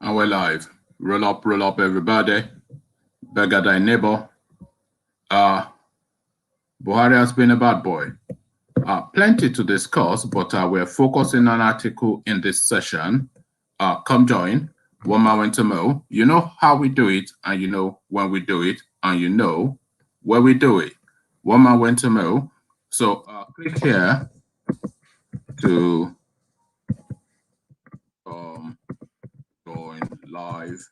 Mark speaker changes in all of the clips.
Speaker 1: And we're live. Roll up, everybody. Beggar thy neighbor. Buhari has been a bad boy. Plenty to discuss, but we're focusing on Atiku in this session. Come join. One man went to Mo. You know how we do it, and you know when we do it, and you know where we do it. One man went to Mo. So click here to join live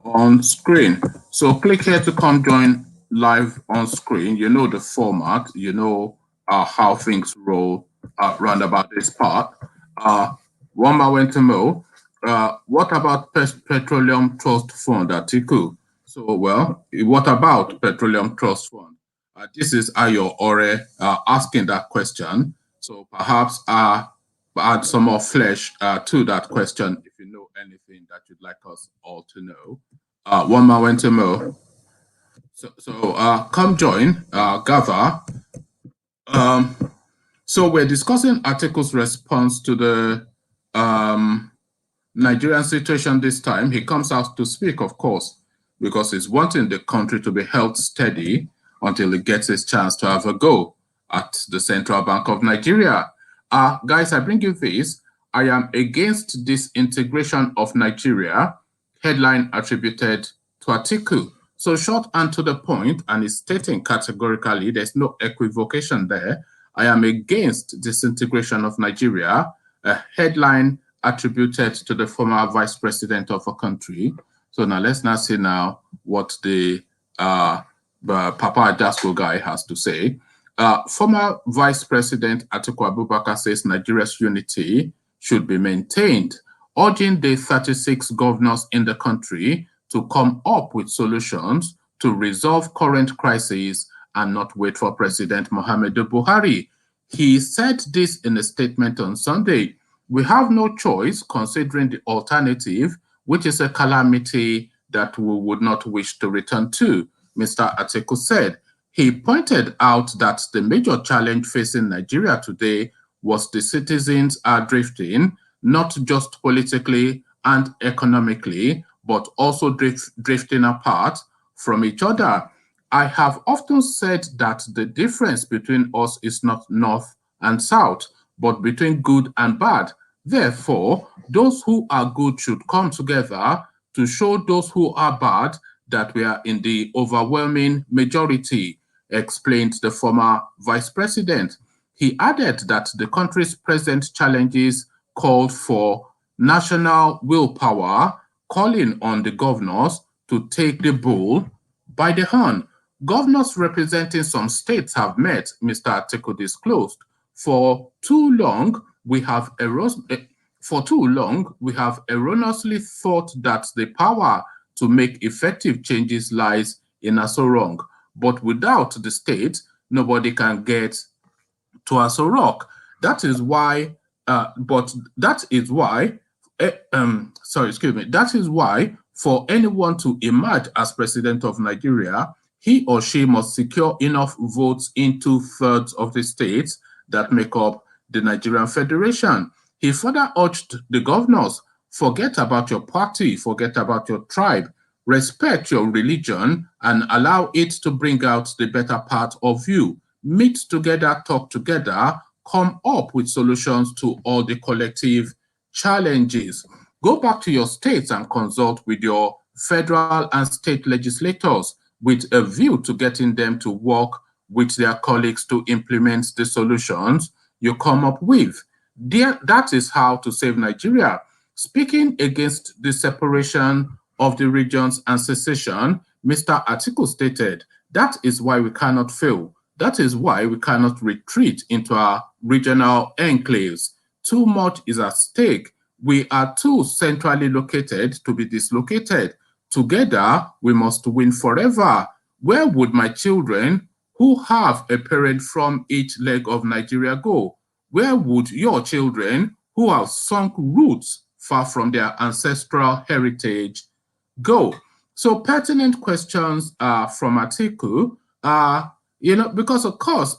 Speaker 1: on screen. So click here to come join live on screen. You know the format, you know how things roll round about this part. One man went to Mo. What about Petroleum Trust Fund, Atiku? So, well, what about Petroleum Trust Fund? This is Ayo Ore asking that question. So perhaps add some more flesh to that question if you know anything that you'd like us all to know. One man went to Mo. So come join, gather. So we're discussing Atiku's response to the Nigerian situation this time. He comes out to speak, of course, because he's wanting the country to be held steady until he gets his chance to have a go at the Central Bank of Nigeria. Guys, I bring you this. I am against disintegration of Nigeria, headline attributed to Atiku. So short and to the point, and he's stating categorically, there's no equivocation there. I am against disintegration of Nigeria, a headline attributed to the former vice president of a country. So now let's now see now what the Papa Adasko guy has to say. Former Vice President Atiku Abubakar says Nigeria's unity should be maintained, urging the 36 governors in the country to come up with solutions to resolve current crises and not wait for President Muhammadu Buhari. He said this in a statement on Sunday. We have no choice considering the alternative, which is a calamity that we would not wish to return to, Mr. Atiku said. He pointed out that the major challenge facing Nigeria today was the citizens are drifting, not just politically and economically, but also drifting apart from each other. I have often said that the difference between us is not north and south, but between good and bad. Therefore, those who are good should come together to show those who are bad that we are in the overwhelming majority, explained the former vice president. He added that the country's present challenges called for national willpower, calling on the governors to take the bull by the horn. Governors representing some states have met, Mr. Atiku disclosed. For too long, we have erroneously thought that the power to make effective changes lies in Aso Rock. But without the state, nobody can get to Aso Rock. That is why, that is why for anyone to emerge as president of Nigeria, he or she must secure enough votes in 2/3 of the states that make up the Nigerian Federation. He further urged the governors, forget about your party, forget about your tribe, respect your religion and allow it to bring out the better part of you. Meet together, talk together, come up with solutions to all the collective challenges. Go back to your states and consult with your federal and state legislators with a view to getting them to work with their colleagues to implement the solutions you come up with. That is how to save Nigeria. Speaking against the separation of the regions and secession, Mr. Atiku stated, that is why we cannot fail. That is why we cannot retreat into our regional enclaves. Too much is at stake. We are too centrally located to be dislocated. Together, we must win forever. Where would my children who have a parent from each leg of Nigeria go? Where would your children who have sunk roots far from their ancestral heritage go? So pertinent questions from Atiku, because of course,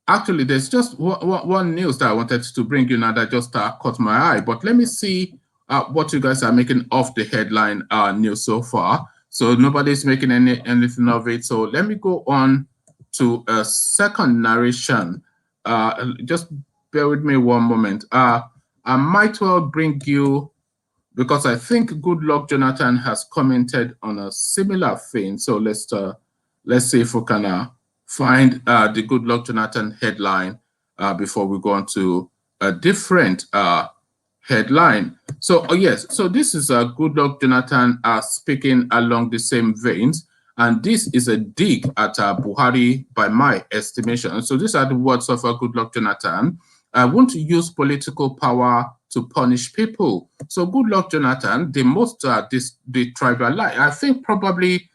Speaker 1: Actually, there's just one news that I wanted to bring you now that just caught my eye. But let me see what you guys are making of the headline news so far. So nobody's making anything of it. So let me go on to a second narration. Just bear with me one moment. I might well bring you, because I think Goodluck Jonathan has commented on a similar thing. So let's see if we can find the Goodluck Jonathan headline before we go on to a different headline. So yes, so this is Goodluck Jonathan speaking along the same veins, and this is a dig at Buhari by my estimation. So these are the words of Goodluck Jonathan. I want to use political power to punish people. So Goodluck Jonathan, the most the tribalized, I think probably,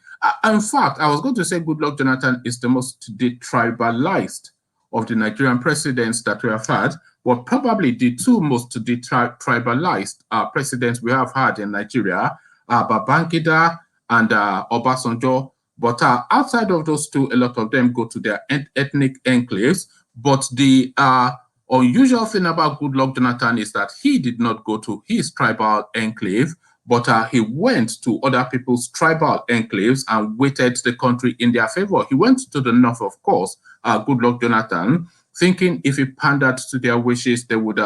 Speaker 1: in fact, I was going to say Goodluck Jonathan is the most detribalized of the Nigerian presidents that we have had, but probably the two most detribalized presidents we have had in Nigeria are Babangida and Obasanjo. But outside of those two, a lot of them go to their ethnic enclaves. But the unusual thing about Goodluck Jonathan is that he did not go to his tribal enclave, but he went to other people's tribal enclaves and weighted the country in their favor. He went to the north, of course, Goodluck Jonathan, thinking if he pandered to their wishes, they would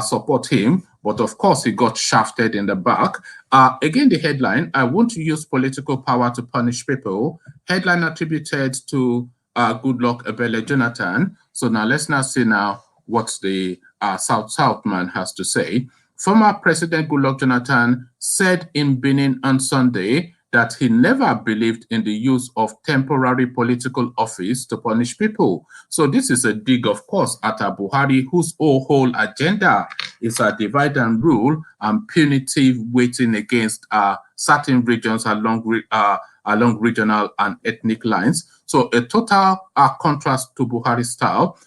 Speaker 1: support him. But of course, he got shafted in the back. Again, the headline, I want to use political power to punish people. Headline attributed to Goodluck Ebele Jonathan. So now let's now see now what the South man has to say. Former President Goodluck Jonathan said in Benin on Sunday that he never believed in the use of temporary political office to punish people. So this is a dig, of course, at Buhari, whose whole agenda is a divide and rule and punitive weighting against certain regions along regional and ethnic lines. So a total contrast to Buhari's style.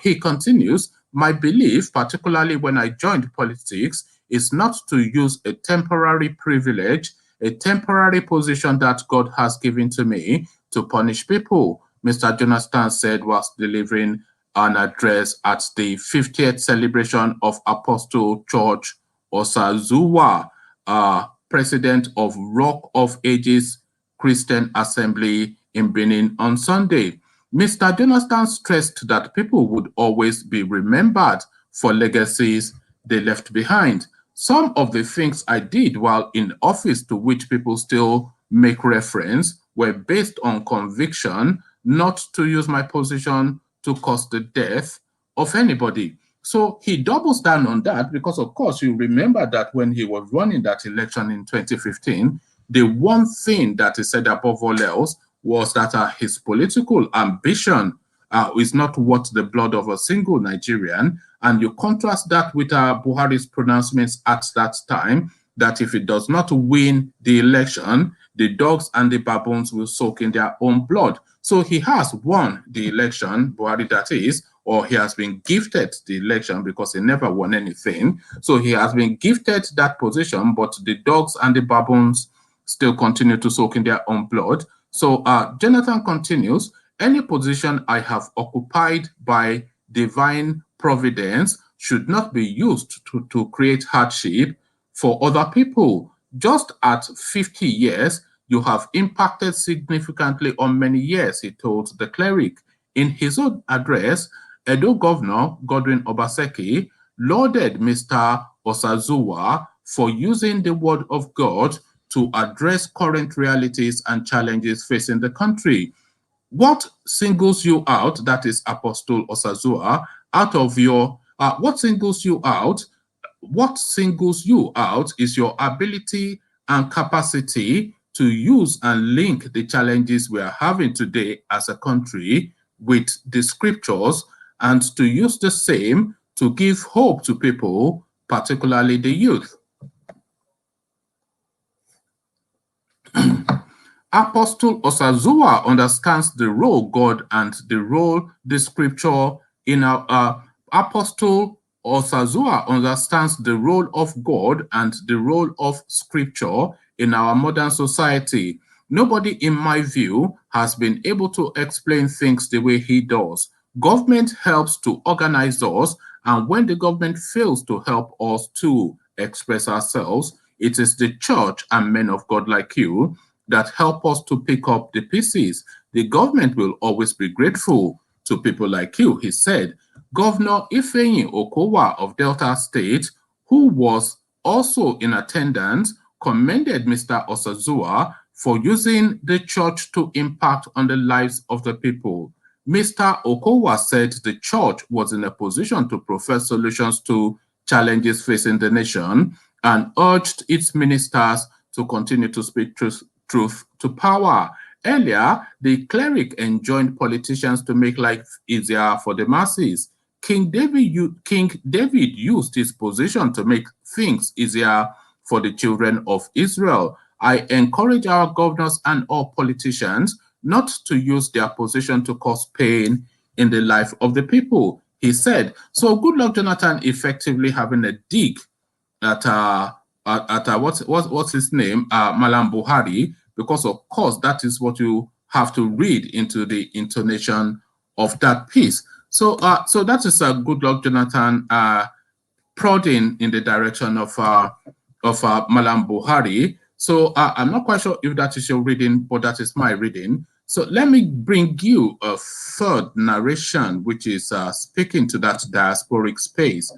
Speaker 1: He continues, my belief, particularly when I joined politics, is not to use a temporary privilege, a temporary position that God has given to me to punish people, Mr. Jonathan said whilst delivering an address at the 50th celebration of Apostle George Osazuwa, president of Rock of Ages Christian Assembly in Benin on Sunday. Mr. Jonathan stressed that people would always be remembered for legacies they left behind. Some of the things I did while in office to which people still make reference were based on conviction, not to use my position to cause the death of anybody. So he doubles down on that because, of course, you remember that when he was running that election in 2015, the one thing that he said above all else was that his political ambition is not worth the blood of a single Nigerian. And you contrast that with Buhari's pronouncements at that time, that if he does not win the election, the dogs and the baboons will soak in their own blood. So he has won the election, Buhari that is, or he has been gifted the election because he never won anything. So he has been gifted that position, but the dogs and the baboons still continue to soak in their own blood. So Jonathan continues, any position I have occupied by divine providence should not be used to create hardship for other people. Just at 50 years, you have impacted significantly on many years, he told the cleric. In his own address, Edo Governor Godwin Obaseki lauded Mr. Osazuwa for using the word of God to address current realities and challenges facing the country. What singles you out, that is Apostle Osazuwa, out of your, what singles you out is your ability and capacity to use and link the challenges we are having today as a country with the scriptures and to use the same to give hope to people, particularly the youth. Apostle Osazuwa understands the role God and the role the scripture in our Apostle Osazuwa understands the role of God and the role of scripture in our modern society. Nobody, in my view, has been able to explain things the way he does. Government helps to organize us, and when the government fails to help us to express ourselves, it is the church and men of God like you that help us to pick up the pieces. The government will always be grateful to people like you, he said. Governor Ifeanyi Okowa of Delta State, who was also in attendance, commended Mr. Osazua for using the church to impact on the lives of the people. Mr. Okowa said the church was in a position to provide solutions to challenges facing the nation and urged its ministers to continue to speak truth to power. Earlier, the cleric enjoined politicians to make life easier for the masses. King David used his position to make things easier for the children of Israel. I encourage our governors and all politicians not to use their position to cause pain in the life of the people, he said. So Goodluck Jonathan effectively having a dig at what's his name, Malam Buhari, because of course that is what you have to read into the intonation of that piece. So that is a Goodluck Jonathan prodding in the direction of Malam Buhari. So I'm not quite sure if that is your reading, but that is my reading. So let me bring you a third narration, which is speaking to that diasporic space.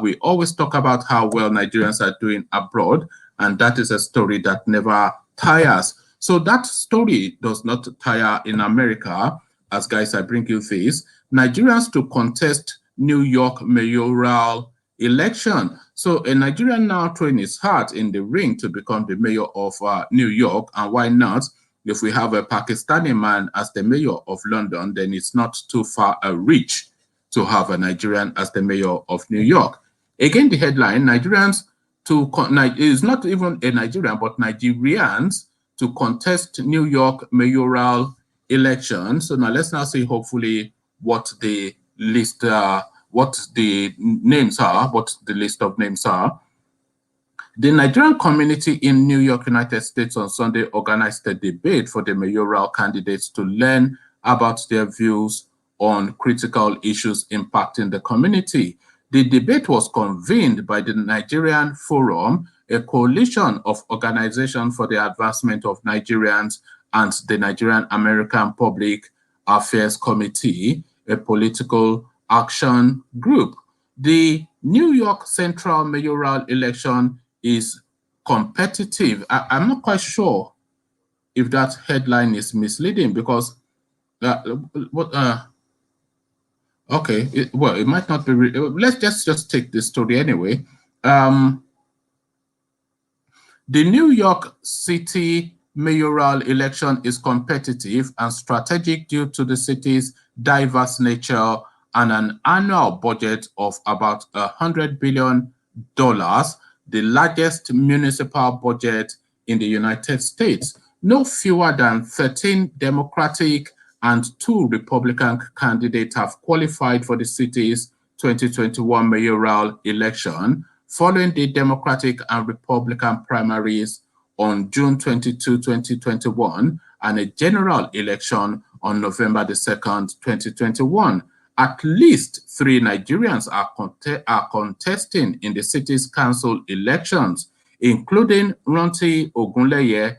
Speaker 1: We always talk about how well Nigerians are doing abroad, and that is a story that never tires. So that story does not tire in America. As guys, I bring you this. Nigerians to contest New York mayoral election. So a Nigerian now throwing his heart in the ring to become the mayor of New York. And why not? If we have a Pakistani man as the mayor of London, then it's not too far a reach to have a Nigerian as the mayor of New York. Again, the headline, Nigerians to, is not even a Nigerian, but Nigerians to contest New York mayoral election. So now let's now see hopefully what the list, what the names are, what the list of names are. The Nigerian community in New York, United States on Sunday organized a debate for the mayoral candidates to learn about their views on critical issues impacting the community. The debate was convened by the Nigerian Forum, a coalition of organizations for the advancement of Nigerians, and the Nigerian American Public Affairs Committee, a political action group. The New York Central mayoral election is competitive. I'm not quite sure if that headline is misleading because okay, well, it might not be. Let's just take this story anyway. The New York City mayoral election is competitive and strategic due to the city's diverse nature and an annual budget of about $100 billion, the largest municipal budget in the United States. No fewer than 13 Democratic and 2 Republican candidates have qualified for the city's 2021 mayoral election, following the Democratic and Republican primaries on June 22, 2021, and a general election on November the 2nd, 2021. At least 3 Nigerians are contesting in the city's council elections, including Ronti Ogunleye.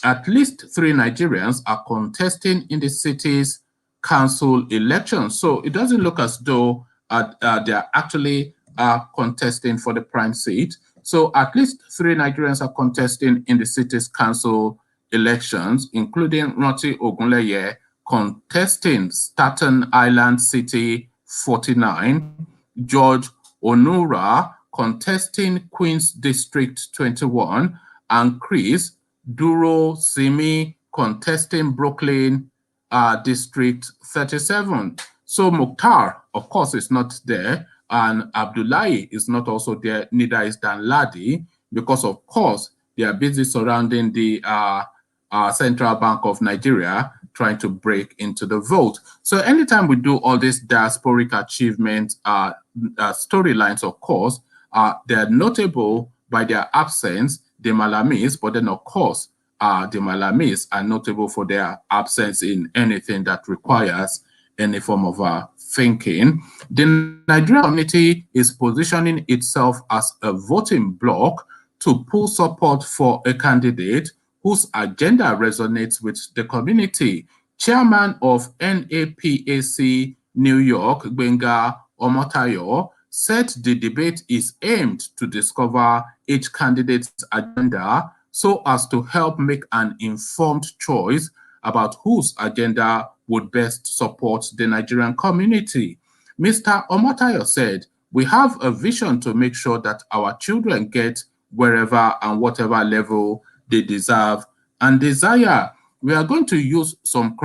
Speaker 1: At least 3 Nigerians are contesting in the city's council elections. So it doesn't look as though they're actually contesting for the prime seat. So at least 3 Nigerians are contesting in the city's council elections, including Ronti Ogunleye, contesting Staten Island City 49, George Onura contesting Queens District 21, and Chris Duro Simi contesting Brooklyn District 37. So Mukhtar, of course, is not there, and Abdullahi is not also there, neither is Dan Ladi, because of course they are busy surrounding the Central Bank of Nigeria, trying to break into the vote. So anytime we do all these diasporic achievement storylines, of course, they're notable by their absence, the Malamis, but then of course, the Malamis are notable for their absence in anything that requires any form of thinking. The Nigerian community is positioning itself as a voting bloc to pull support for a candidate whose agenda resonates with the community. Chairman of NAPAC New York, Gbenga Omotayo, said the debate is aimed to discover each candidate's agenda so as to help make an informed choice about whose agenda would best support the Nigerian community. Mr. Omotayo said, "We have a vision to make sure that our children get wherever and whatever level they deserve and desire. We are going to use some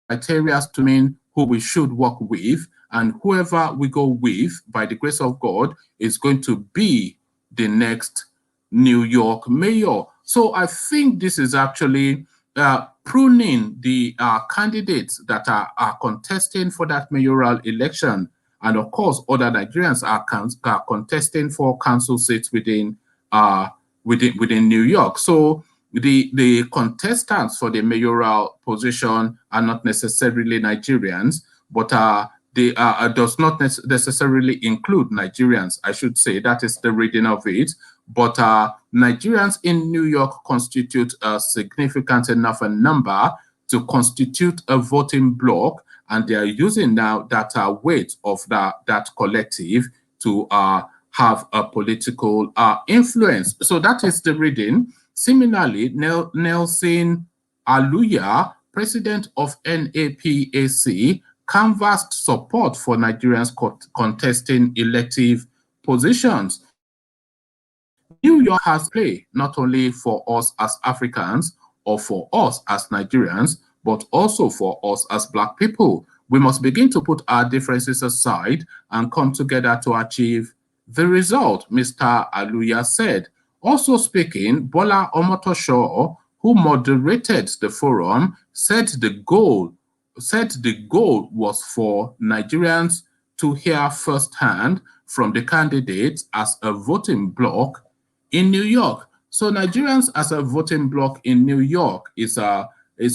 Speaker 1: criteria to mean who we should work with, and whoever we go with, by the grace of God, is going to be the next New York mayor." So I think this is actually pruning the candidates that are contesting for that mayoral election. And of course, other Nigerians are contesting for council seats within New York. So the contestants for the mayoral position are not necessarily Nigerians, but they does not necessarily include Nigerians. I should say that is the reading of it. But Nigerians in New York constitute a significant enough number to constitute a voting bloc, and they are using now that weight of that collective to have a political influence. So that is the reading. Similarly, Nelson Aluya, president of NAPAC, canvassed support for Nigerians contesting elective positions. New York has play not only for us as Africans or for us as Nigerians, but also for us as Black people. We must begin to put our differences aside and come together to achieve the result, Mr. Aluya said. Also speaking, Bola Omotosho, who moderated the forum, said the goal was for Nigerians to hear firsthand from the candidates as a voting bloc in New York. So Nigerians as a voting bloc in New York is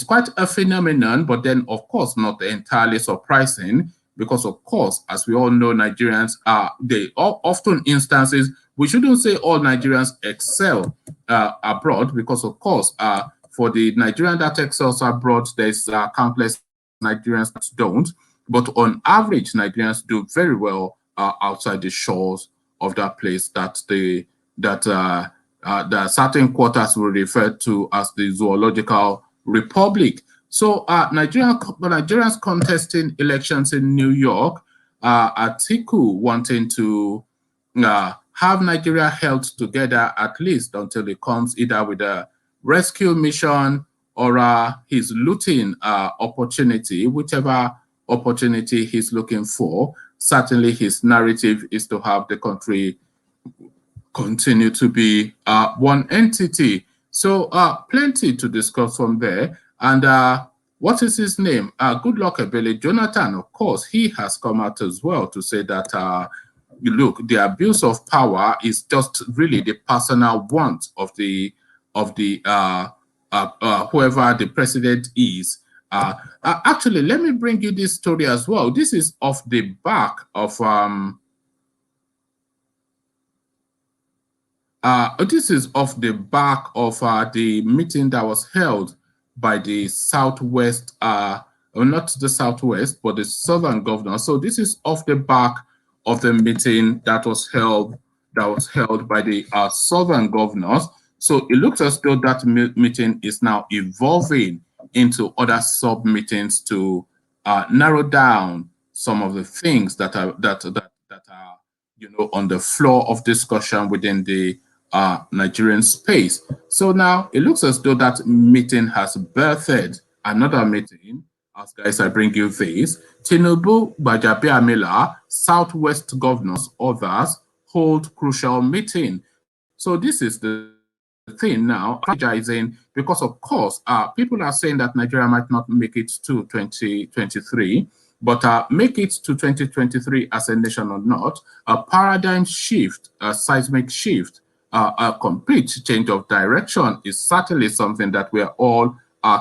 Speaker 1: quite a phenomenon, but then of course not entirely surprising, because of course, as we all know, Nigerians they often instances, we shouldn't say all Nigerians excel abroad, because of course for the Nigerian that excels abroad, there's countless Nigerians that don't, but on average, Nigerians do very well outside the shores of that place that the certain quarters were referred to as the zoological republic. So Nigerians contesting elections in New York, Atiku wanting to have Nigeria held together at least until it comes either with a rescue mission or his looting opportunity, whichever opportunity he's looking for. Certainly his narrative is to have the country continue to be one entity. So plenty to discuss from there. And what is his name? Goodluck Ebele Jonathan, of course, he has come out as well to say that, look, the abuse of power is just really the personal want of the whoever the president is. Actually, let me bring you this story as well. This is off the back of the meeting that was held by the Southwest, or not the Southwest, but the Southern governor. So this is off the back of the meeting that was held by the Southern governors. So it looks as though that meeting is now evolving into other sub-meetings to narrow down some of the things that are on the floor of discussion within the Nigerian space. So now it looks as though that meeting has birthed another meeting. As guys, I bring you this. Tinubu, Gbajabiamila, Southwest governors, others hold crucial meeting. So this is the thing now, apologizing, because of course, people are saying that Nigeria might not make it to 2023, but make it to 2023 as a nation or not, a paradigm shift, a seismic shift, a complete change of direction is certainly something that we are all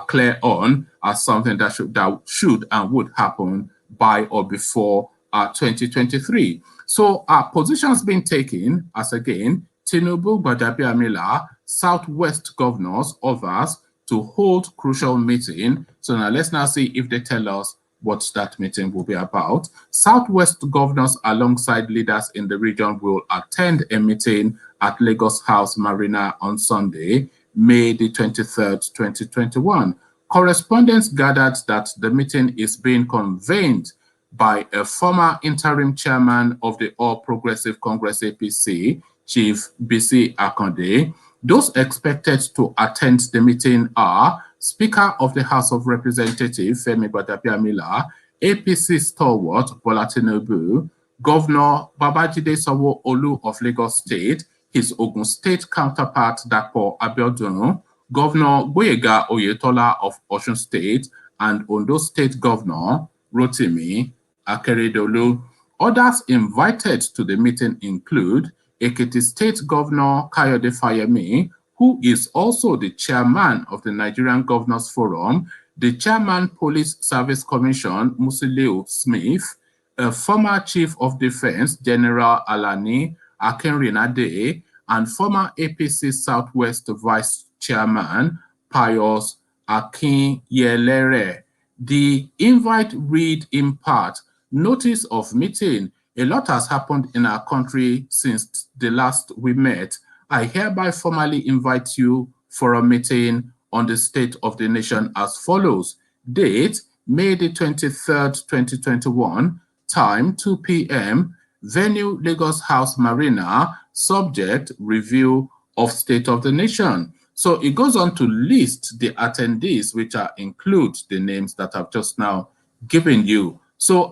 Speaker 1: clear on as something that should and would happen by or before 2023. So positions being taken as again Tinubu, Gbadabiamila, Southwest governors, others to hold crucial meeting. So now let's now see if they tell us what that meeting will be about. Southwest governors alongside leaders in the region will attend a meeting at Lagos House Marina on Sunday, May the 23rd, 2021. Correspondents gathered that the meeting is being convened by a former interim chairman of the All Progressive Congress APC, Chief Bisi Akande. Those expected to attend the meeting are Speaker of the House of Representatives, Femi Gbadabiamila, APC stalwart, Bola Tinubu, Governor Babajide Sanwo-Olu of Lagos State, his Ogun State counterpart, Dapo Abiodun, Governor Gboyega Oyetola of Osun State, and Ondo State Governor Rotimi Akeredolu. Others invited to the meeting include Ekiti State Governor Kayode Fayemi, who is also the chairman of the Nigerian Governors Forum, the chairman Police Service Commission Musiliu Smith, a former Chief of Defense General Alani Akinrinade, and former APC Southwest Vice Chairman Pius Akinyelere. The invite read in part, notice of meeting. A lot has happened in our country since the last we met. I hereby formally invite you for a meeting on the state of the nation as follows. Date, May the 23rd, 2021. Time, 2 p.m. Venue, Lagos House Marina. Subject, review of state of the nation. So it goes on to list the attendees, which include the names that I've just now given you. So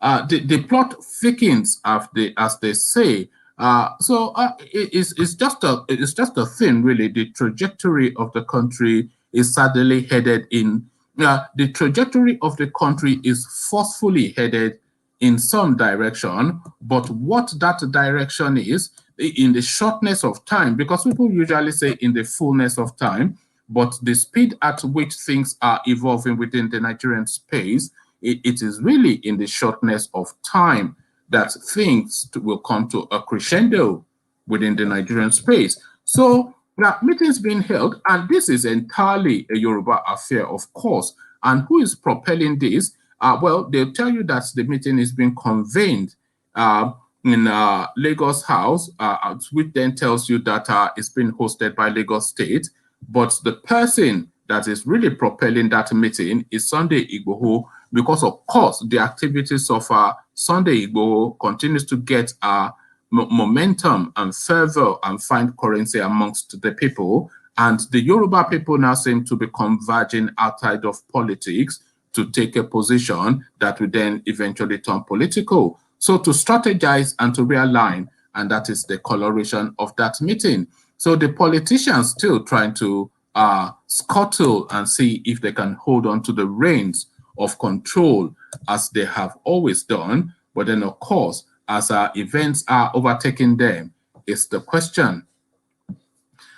Speaker 1: the plot thickens, as they say. It's just a thing, really. The trajectory of the country is sadly headed in. The trajectory of the country is forcefully headed in some direction, but what that direction is in the shortness of time, because people usually say in the fullness of time, but the speed at which things are evolving within the Nigerian space, it is really in the shortness of time that things will come to a crescendo within the Nigerian space. So that meetings being held, and this is entirely a Yoruba affair, of course. And who is propelling this? Well, they'll tell you that the meeting is being convened in Lagos House, which then tells you that it's been hosted by Lagos State. But the person that is really propelling that meeting is Sunday Igboho, because of course the activities of Sunday Igboho continues to get momentum and fervor and find currency amongst the people. And the Yoruba people now seem to be converging outside of politics to take a position that will then eventually turn political. So to strategize and to realign, and that is the coloration of that meeting. So the politicians still trying to scuttle and see if they can hold on to the reins of control as they have always done. But then, of course, as events are overtaking them, is the question.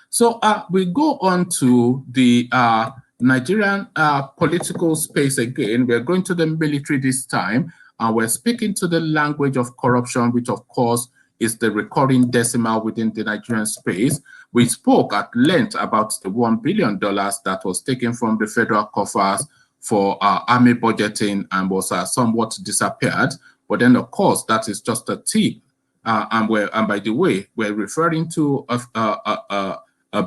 Speaker 1: So we go on to the Nigerian political space again. We're going to the military this time, and we're speaking to the language of corruption, which of course is the recurring decimal within the Nigerian space. We spoke at length about the $1 billion that was taken from the federal coffers for army budgeting and was somewhat disappeared. But then, of course, that is just a tip. And by the way, we're referring to $1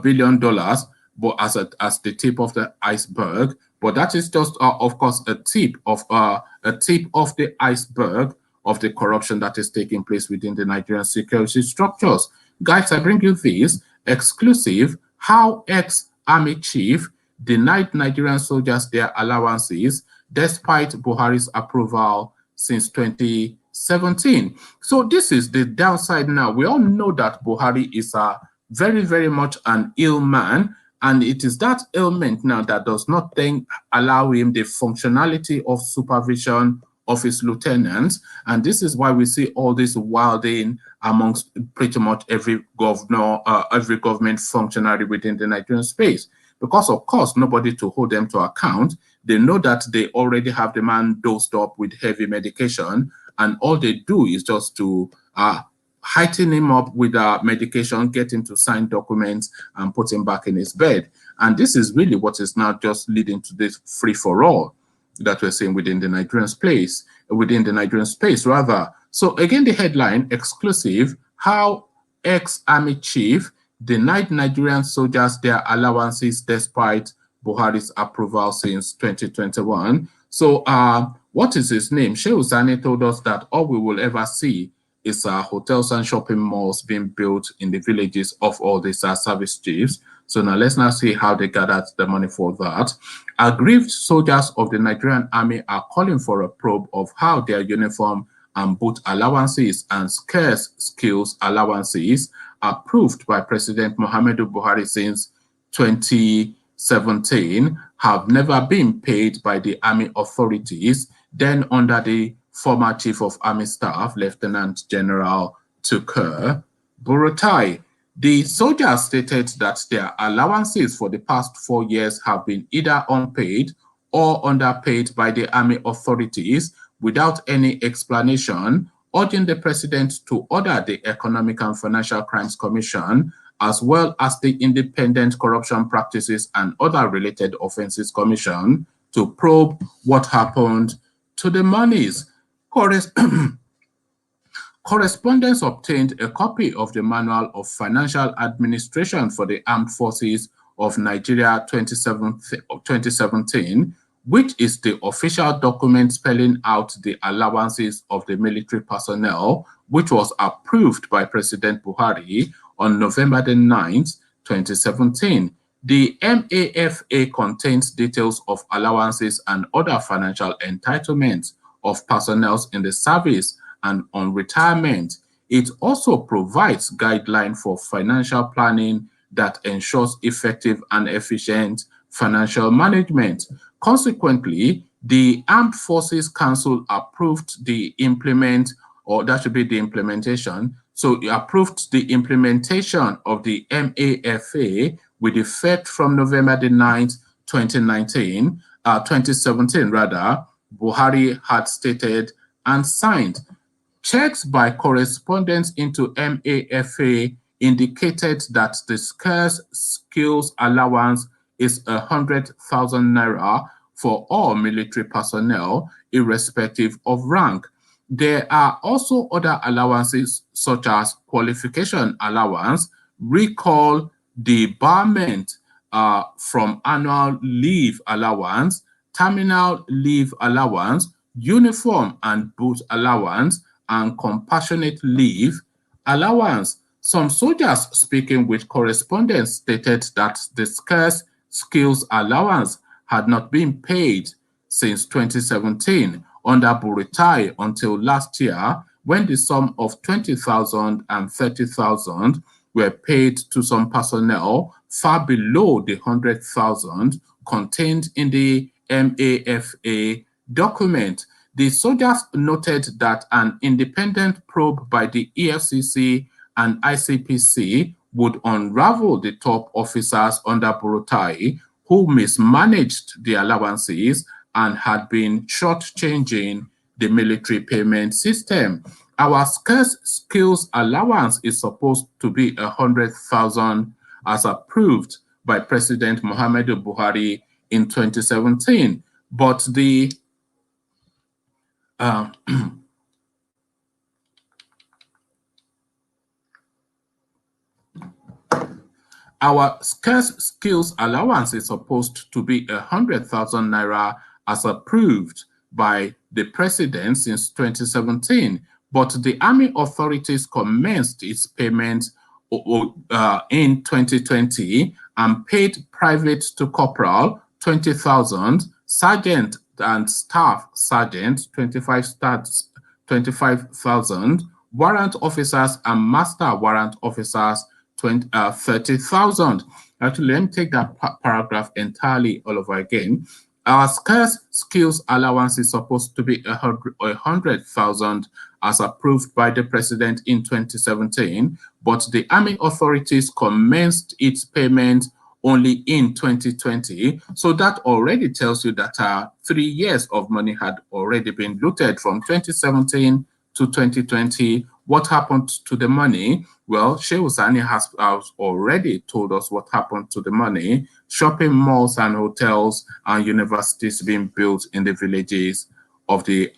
Speaker 1: billion, but as the tip of the iceberg. But that is just, of course, a tip of the iceberg of the corruption that is taking place within the Nigerian security structures. Guys, I bring you this exclusive: how ex-army chief denied Nigerian soldiers their allowances despite Buhari's approval since 2017. So this is the downside now. We all know that Buhari is very, very much an ill man, and it is that ailment now that does not then allow him the functionality of supervision of his lieutenants. And this is why we see all this wilding amongst pretty much every governor, every government functionary within the Nigerian space. Because, of course, nobody to hold them to account. They know that they already have the man dosed up with heavy medication, and all they do is just to heighten him up with medication, get him to sign documents, and put him back in his bed. And this is really what is now just leading to this free-for-all that we're seeing within the Nigerian space, rather. So again, the headline, exclusive, how ex-army chief denied Nigerian soldiers their allowances despite Buhari's approval since 2021. So what is his name? Shehu Sani told us that all we will ever see is hotels and shopping malls being built in the villages of all these service chiefs. So now let's now see how they gathered the money for that. Aggrieved soldiers of the Nigerian army are calling for a probe of how their uniform and boot allowances and scarce skills allowances approved by President Muhammadu Buhari since 2017 have never been paid by the army authorities, then under the former Chief of Army Staff, Lieutenant General Tukur Buratai. The soldiers stated that their allowances for the past 4 years have been either unpaid or underpaid by the army authorities without any explanation, urging the president to order the Economic and Financial Crimes Commission, as well as the Independent Corruption Practices and Other Related Offences Commission, to probe what happened to the monies. Correspondents obtained a copy of the Manual of Financial Administration for the Armed Forces of Nigeria 2017, which is the official document spelling out the allowances of the military personnel, which was approved by President Buhari on November the 9th, 2017. The MAFA contains details of allowances and other financial entitlements of personnel in the service and on retirement. It also provides guidelines for financial planning that ensures effective and efficient financial management. Consequently, the Armed Forces Council approved the implementation. So it approved the implementation of the MAFA with effect from November the 9th, 2017 rather, Buhari had stated and signed. Checks by correspondents into MAFA indicated that the scarce skills allowance is 100,000 naira for all military personnel, irrespective of rank. There are also other allowances such as qualification allowance, recall, debarment from annual leave allowance, terminal leave allowance, uniform and boot allowance, and compassionate leave allowance. Some soldiers speaking with correspondents stated that the scarce skills allowance had not been paid since 2017 under Buratai until last year, when the sum of 20,000 and 30,000 were paid to some personnel, far below the 100,000 contained in the MAFA document. The soldiers noted that an independent probe by the EFCC and ICPC would unravel the top officers under Buratai who mismanaged the allowances and had been shortchanging the military payment system. Our scarce skills allowance is supposed to be 100,000 as approved by President Muhammadu Buhari in 2017, but the our scarce skills allowance is supposed to be 100,000 naira as approved by the president since 2017, but the army authorities commenced its payment in 2020 and paid private to corporal 20,000, sergeant and staff sergeant 25,000, warrant officers and master warrant officers 30,000. Actually, let me take that paragraph entirely all over again. Our scarce skills allowance is supposed to be 100,000 as approved by the president in 2017, but the army authorities commenced its payment only in 2020. So that already tells you that 3 years of money had already been looted from 2017 to 2020. What happened to the money? Well, Shehu Sani has already told us what happened to the money. Shopping malls and hotels and universities being built in the villages of the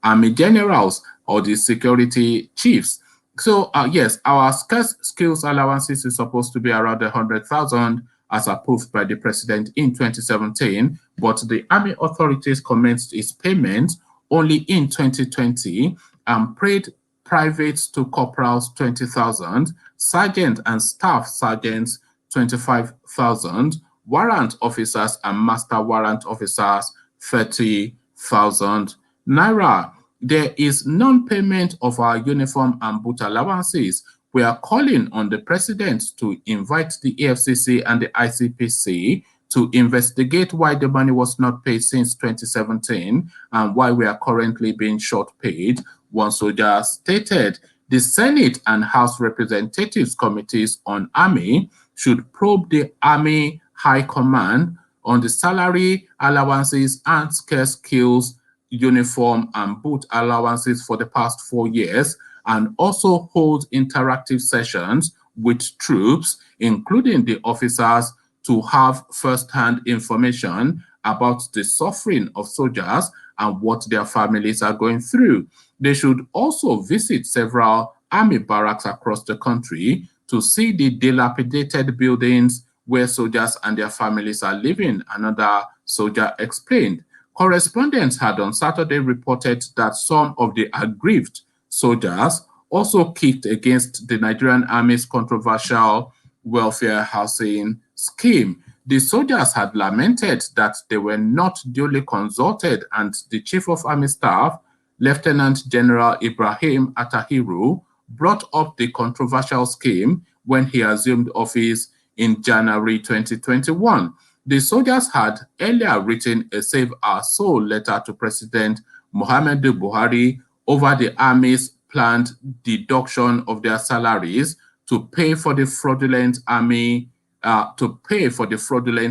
Speaker 1: army generals or the security chiefs. So yes, our skills allowances is supposed to be around 100,000 as approved by the president in 2017, but the army authorities commenced its payment only in 2020 and paid privates to corporals 20,000, sergeant and staff sergeants 25,000, warrant officers and master warrant officers 30,000 naira. There is non-payment of our uniform and boot allowances. We are calling on the president to invite the EFCC and the ICPC to investigate why the money was not paid since 2017 and why we are currently being short paid. One soldier stated the Senate and House Representatives Committees on Army should probe the Army High Command on the salary, allowances, and scarce skills, uniform, and boot allowances for the past 4 years, and also hold interactive sessions with troops, including the officers, to have first-hand information about the suffering of soldiers and what their families are going through. They should also visit several army barracks across the country to see the dilapidated buildings where soldiers and their families are living, another soldier explained. Correspondents had on Saturday reported that some of the aggrieved soldiers also kicked against the Nigerian Army's controversial welfare housing scheme. The soldiers had lamented that they were not duly consulted, and the Chief of Army Staff, Lieutenant General Ibrahim Atahiru, brought up the controversial scheme when he assumed office in January 2021. The soldiers had earlier written a Save Our Soul letter to President Muhammadu Buhari over the Army's planned deduction of their salaries to pay for the fraudulent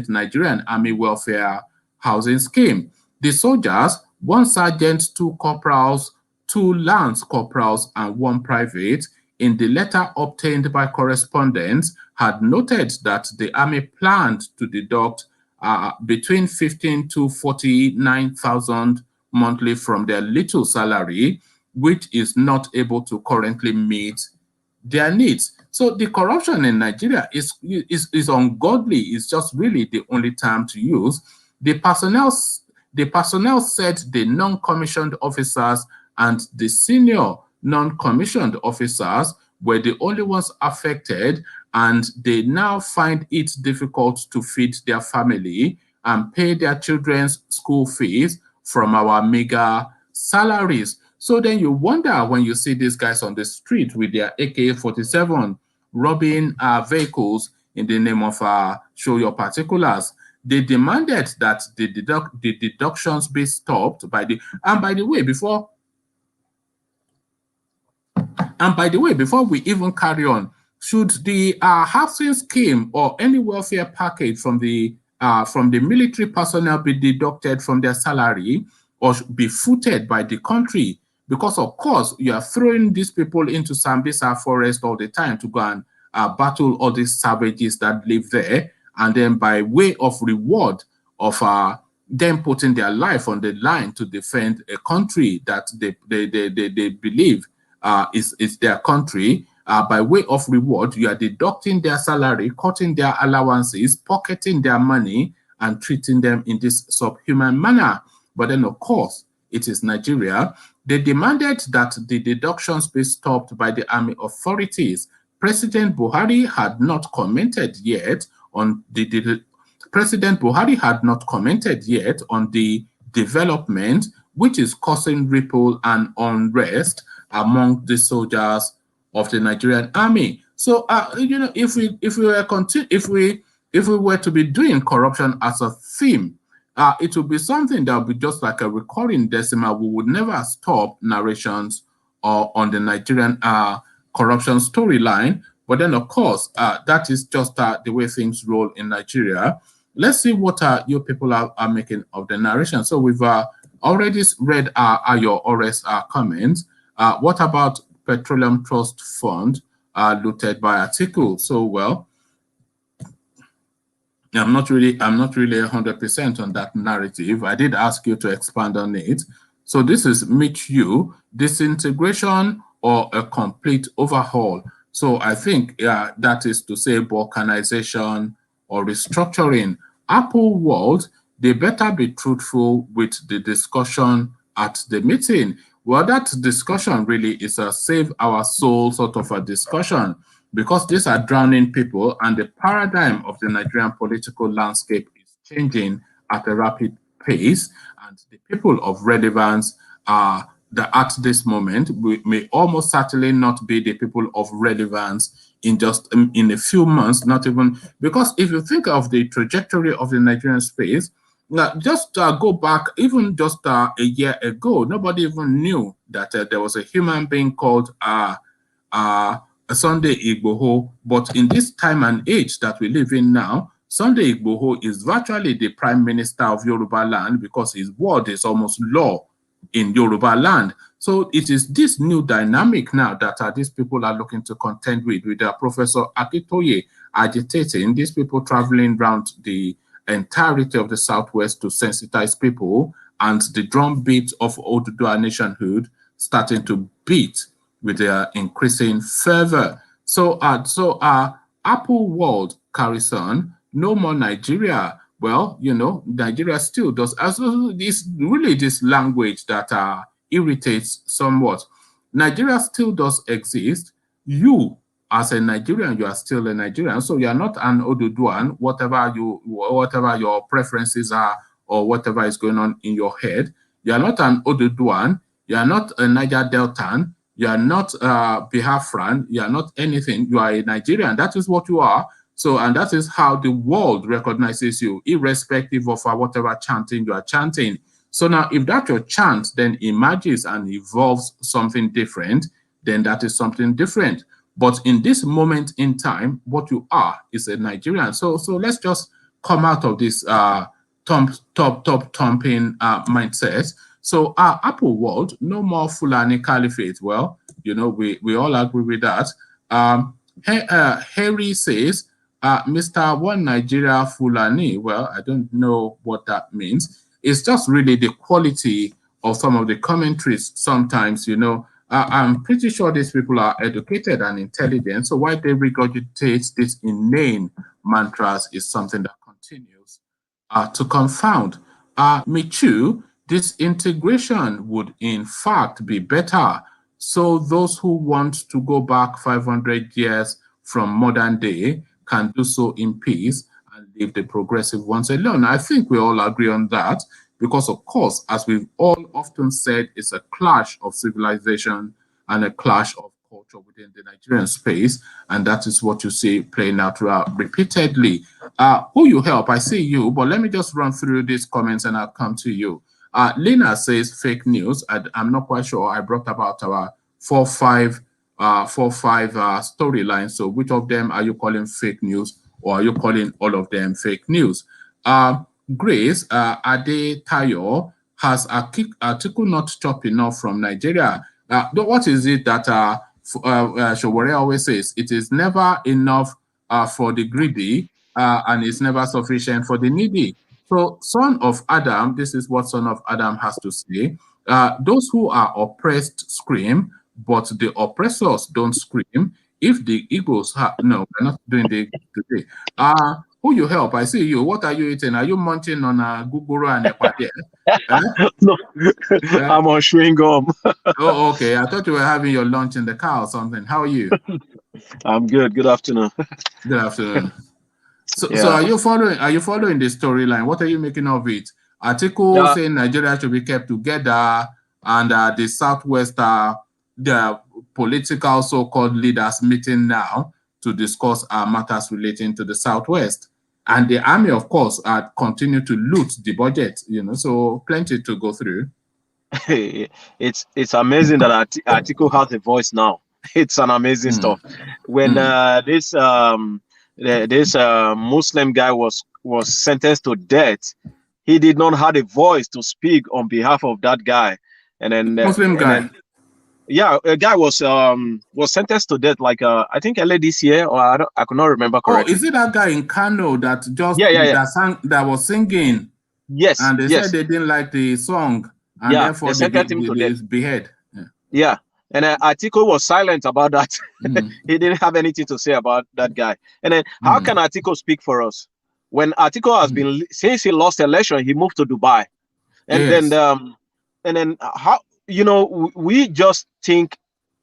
Speaker 1: Nigerian Army welfare housing scheme. The soldiers, 1 sergeant, 2 corporals, 2 lance corporals, and 1 private, in the letter obtained by correspondents, had noted that the army planned to deduct between 15 to 49,000 monthly from their little salary, which is not able to currently meet their needs. So the corruption in Nigeria is ungodly. It's just really the only term to use. The personnel said the non-commissioned officers and the senior non-commissioned officers were the only ones affected, and they now find it difficult to feed their family and pay their children's school fees from our meager salaries. So then you wonder when you see these guys on the street with their AK-47 robbing vehicles in the name of show your particulars. They demanded that the deductions be stopped by the, and by the way, before we even carry on, should the housing scheme or any welfare package from the military personnel be deducted from their salary or be footed by the country? Because of course you are throwing these people into Sambisa forest all the time to go and battle all these savages that live there, and then by way of reward of them putting their life on the line to defend a country that they believe is their country, by way of reward, you are deducting their salary, cutting their allowances, pocketing their money, and treating them in this subhuman manner. But then, of course, it is Nigeria. They demanded that the deductions be stopped by the army authorities. President Buhari had not commented yet on the development, which is causing ripple and unrest among the soldiers of the Nigerian army. So, if we were to be doing corruption as a theme, it would be something that would be just like a recurring decimal. We would never stop narrations on the Nigerian corruption storyline. But then, of course, that is just the way things roll in Nigeria. Let's see what you people are making of the narration. So we've already read your Ores comments. What about Petroleum Trust Fund looted by Atiku? So, well, I'm not really 100% on that narrative. I did ask you to expand on it. So this is meet you, disintegration or a complete overhaul. So I think that is to say balkanization or restructuring. Apple World, they better be truthful with the discussion at the meeting. Well, that discussion really is a save our soul sort of a discussion, because these are drowning people and the paradigm of the Nigerian political landscape is changing at a rapid pace, and the people of relevance are at this moment may almost certainly not be the people of relevance in just in a few months, not even, because if you think of the trajectory of the Nigerian space, just go back even just a year ago, nobody even knew that there was a human being called Sunday Igboho. But in this time and age that we live in now, Sunday Igboho is virtually the prime minister of Yoruba land, because his word is almost law in Yoruba land. So it is this new dynamic now that these people are looking to contend with Professor Akitoye agitating, these people traveling around the entirety of the Southwest to sensitize people, and the drumbeat of Oduduwa nationhood starting to beat with their increasing fervor. So, Apple World carries on. No more Nigeria. Well, Nigeria still does. This really this language that irritates somewhat. Nigeria still does exist. You, as a Nigerian, you are still a Nigerian. So you are not an Oduduwan, whatever your preferences are or whatever is going on in your head. You are not an Oduduwan. You are not a Niger Deltan. You are not Biafran. You are not anything. You are a Nigerian. That is what you are. So, and that is how the world recognizes you, irrespective of whatever chanting you are chanting. So now, if that your chant then emerges and evolves something different, then that is something different. But in this moment in time, what you are is a Nigerian. So let's just come out of this thumping mindset. So Apple World, no more Fulani Caliphate. Well, we all agree with that. Harry says, Mr. One Nigeria Fulani. Well, I don't know what that means. It's just really the quality of some of the commentaries sometimes, I'm pretty sure these people are educated and intelligent. So why they regurgitate these inane mantras is something that continues to confound. Me too. This integration would in fact be better. So those who want to go back 500 years from modern day can do so in peace and leave the progressive ones alone. I think we all agree on that, because of course, as we've all often said, it's a clash of civilization and a clash of culture within the Nigerian space, and that is what you see playing out repeatedly. Who you help? I see you, but let me just run through these comments and I'll come to you. Lena says fake news. I'm not quite sure. I brought about our 4-5 storylines. So which of them are you calling fake news, or are you calling all of them fake news? Grace Ade Tayo has Atiku not chopping off from Nigeria. What is it that Showore always says? It is never enough for the greedy, and it's never sufficient for the needy. So, son of Adam, this is what son of Adam has to say. Those who are oppressed scream, but the oppressors don't scream. If the egos no, we're not doing the today. Who you help? I see you. What are you eating? Are you munching on a Guguru and a patia?
Speaker 2: No, I'm on chewing gum.
Speaker 1: Oh, okay. I thought you were having your lunch in the car or something. How are you?
Speaker 2: I'm good. Good afternoon.
Speaker 1: Good afternoon. So
Speaker 2: Yeah.
Speaker 1: are you following the storyline? What are you making of it? Article saying Nigeria should be kept together, and the Southwest, the political so-called leaders meeting now to discuss matters relating to the Southwest. And the army, of course, continue to loot the budget, so plenty to go through.
Speaker 2: It's amazing that Atiku has a voice now. It's an amazing stuff. When this Muslim guy was sentenced to death, he did not have a voice to speak on behalf of that guy. And then
Speaker 1: Muslim guy.
Speaker 2: Yeah, a guy was sentenced to death like I think early this year, or I could not remember correctly.
Speaker 1: Oh, is it that guy in Kano that just that was singing?
Speaker 2: Yes.
Speaker 1: And they said they didn't like the song, and therefore
Speaker 2: they sentenced him to death.
Speaker 1: Behead.
Speaker 2: Yeah. And Atiku was silent about that. He didn't have anything to say about that guy. And then how can Atiku speak for us? When Atiku has been, since he lost the election, he moved to Dubai. And then how, you know, we just think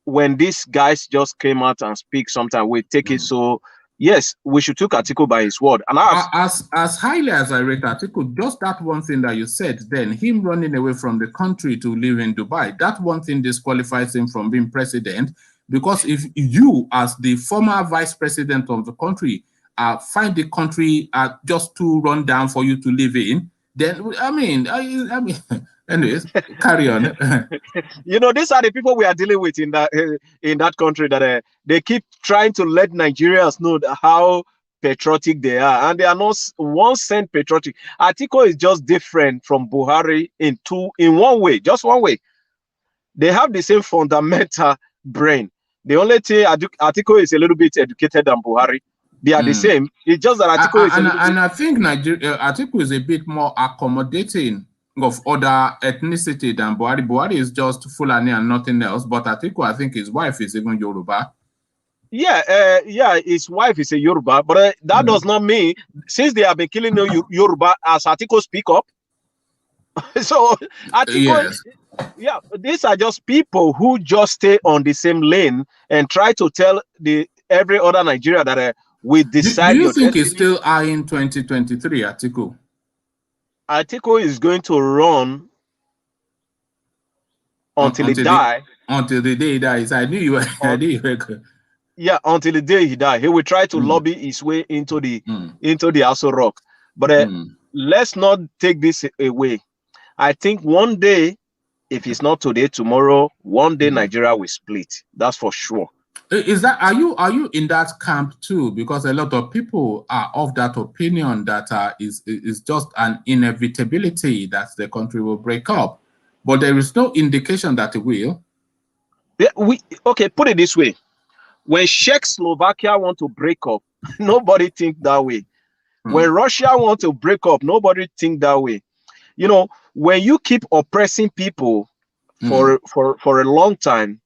Speaker 2: when these guys just came out and speak, sometimes we take it so, yes, we should take Atiku by his word. And
Speaker 1: as highly as I rate Atiku, just that one thing that you said, then him running away from the country to live in Dubai, that one thing disqualifies him from being president. Because if you, as the former vice president of the country, find the country just too run down for you to live in, then I mean, anyways, carry on.
Speaker 2: You know, these are the people we are dealing with in that country, that they keep trying to let Nigerians know how patriotic they are, and they are not 1 cent patriotic. Atiku is just different from Buhari in one way, just one way. They have the same fundamental brain. The only thing Atiku is a little bit educated than Buhari. They are the same. It's just that Atiku is
Speaker 1: and I think Atiku is a bit more accommodating of other ethnicity than Buhari. Buhari is just Fulani and nothing else. But Atiku, I think his wife is even Yoruba.
Speaker 2: Yeah, his wife is a Yoruba, but that does not mean, since they have been killing Yoruba, as Atiku speak up. So Atiku, yeah, these are just people who just stay on the same lane and try to tell every other Nigeria that we decide.
Speaker 1: Do you think he's still eyeing 2023, Atiku?
Speaker 2: Atiku is going to run until he die.
Speaker 1: Until the day he dies. I knew you were.
Speaker 2: Yeah, until the day he dies. He will try to lobby his way into the Aso Rock. But let's not take this away. I think one day, if it's not today, tomorrow, one day Nigeria will split. That's for sure.
Speaker 1: Is that, are you in that camp too? Because a lot of people are of that opinion that is just an inevitability that the country will break up, but there is no indication that it will.
Speaker 2: Yeah, okay, put it this way: when Czechoslovakia want to break up, nobody think that way. When Russia want to break up, nobody think that way. You know, when you keep oppressing people for a long time,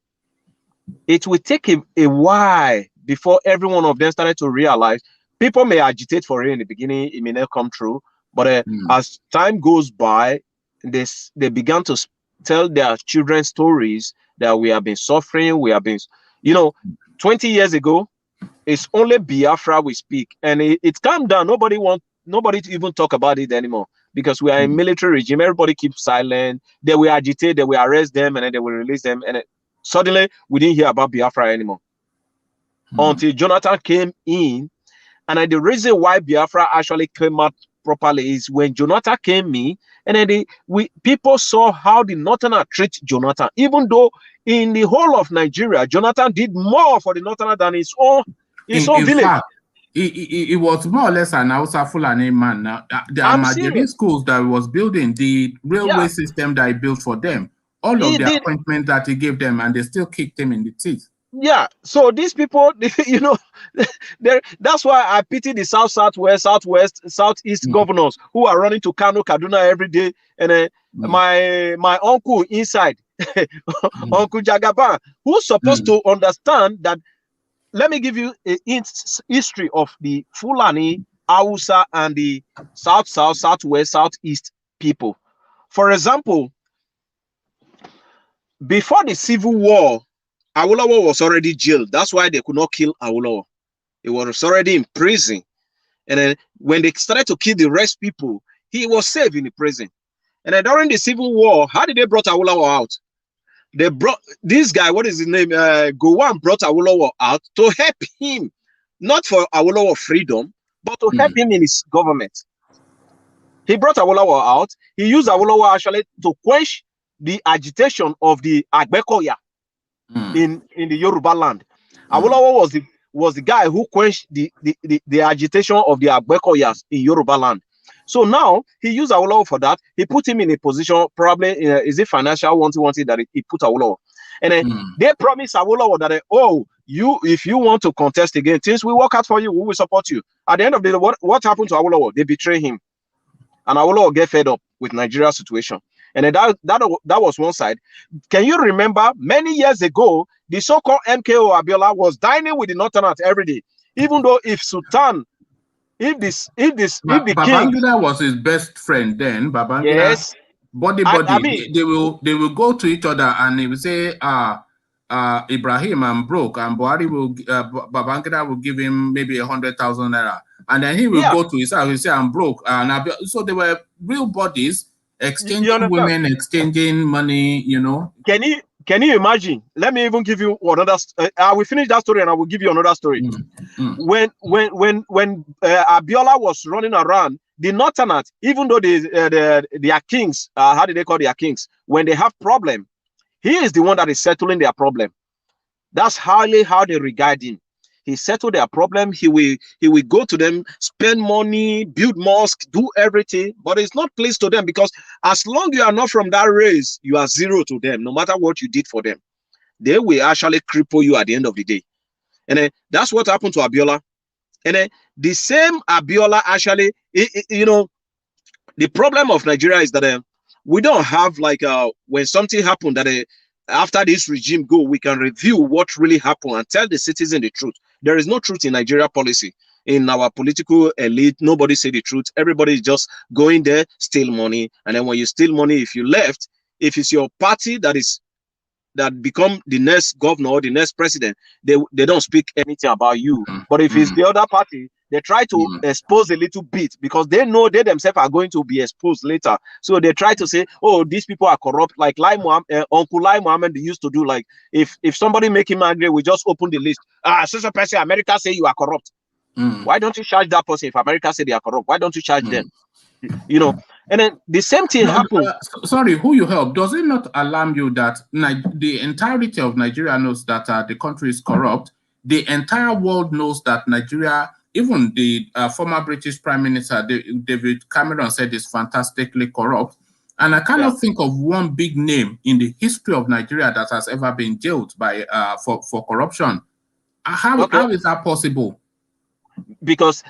Speaker 2: it will take a while before every one of them started to realize. People may agitate for it in the beginning, it may not come true, but as time goes by, they began to tell their children stories that we have been suffering, we have been, you know, 20 years ago, it's only Biafra we speak, and it calmed down. Nobody to even talk about it anymore, because we are in military regime. Everybody keeps silent. They will agitate, they will arrest them, and then they will release them, and suddenly we didn't hear about Biafra anymore until Jonathan came in. And the reason why Biafra actually came out properly is when Jonathan came in, and then people saw how the Northerner treat Jonathan. Even though in the whole of Nigeria, Jonathan did more for the Northerner than his own village.
Speaker 1: Fact, he was more or less an Hausa Fulani man. Now, the Nigerian schools that he was building, the railway system that he built for them, all of the appointments that he gave them, and they still kicked him in the teeth.
Speaker 2: Yeah, so these people, you know, that's why I pity the South, Southwest, Southeast governors who are running to Kano, Kaduna every day. And my uncle inside, Uncle Jagaban, who's supposed to understand that. Let me give you a history of the Fulani, Hausa, and the South, Southwest, Southeast people. For example, before the Civil War, Awolowo was already jailed. That's why they could not kill Awolowo. He was already in prison. And then when they started to kill the rest people, he was safe in the prison. And then during the Civil War, how did they brought Awolowo out? They brought this guy, what is his name? Gowon brought Awolowo out to help him, not for Awolowo freedom, but to help him in his government. He brought Awolowo out. He used Awolowo actually to quench the agitation of the Agbekoya. in the Yoruba land. Awolowo was the guy who quenched the agitation of the Agbekoyas in Yoruba land. So now he used Awolowo for that. He put him in a position, probably is it financial wanting that he put Awolowo. And then they promised Awolowo that if you want to contest again, things will work out for you, we will support you. At the end of the day, what happened to Awolowo? They betray him, and Awolowo get fed up with Nigeria's situation. And then that was one side. Can you remember many years ago, the so-called MKO Abiola was dining with the Northerners every day, even though if the
Speaker 1: Babangida was his best friend then. Babangida,
Speaker 2: yes,
Speaker 1: body. I mean, they will go to each other and they will say, Ibrahim, I'm broke, and Buhari will Babangida will give him maybe 100,000 naira, and then he will go to his house. He say, I'm broke, and so they were real bodies exchanging women, exchanging money. You know.
Speaker 2: Can you imagine? Let me even give you another. I will finish that story and I will give you another story. When Abiola was running around, the Northerners, even though they are kings, how do they call their kings? When they have problem, he is the one that is settling their problem. That's how they regard him. He settled their problem. He will go to them, spend money, build mosques, do everything, but it's not pleased to them, because as long you are not from that race, you are zero to them. No matter what you did for them, they will actually cripple you at the end of the day. And then that's what happened to Abiola. And then the same Abiola actually, the problem of Nigeria is that we don't have like when something happened that after this regime go, we can review what really happened and tell the citizen the truth. There is no truth in Nigeria policy. In our political elite, nobody say the truth. Everybody is just going there, steal money. And then when you steal money, if you left, if it's your party that become the next governor or the next president, they don't speak anything about you. But if it's the other party, they try to expose a little bit, because they know they themselves are going to be exposed later. So they try to say, oh, these people are corrupt, like Uncle Lai Mohammed used to do. Like if somebody make him angry, we just open the list. Such a person, America say you are corrupt. Why don't you charge that person? If America say they are corrupt, why don't you charge them? And then the same thing happened.
Speaker 1: Sorry, who you help? Does it not alarm you that the entirety of Nigeria knows that the country is corrupt? The entire world knows that Nigeria, even the former British Prime Minister David Cameron, said is fantastically corrupt. And I cannot think of one big name in the history of Nigeria that has ever been jailed by for corruption. How is that possible?
Speaker 2: Because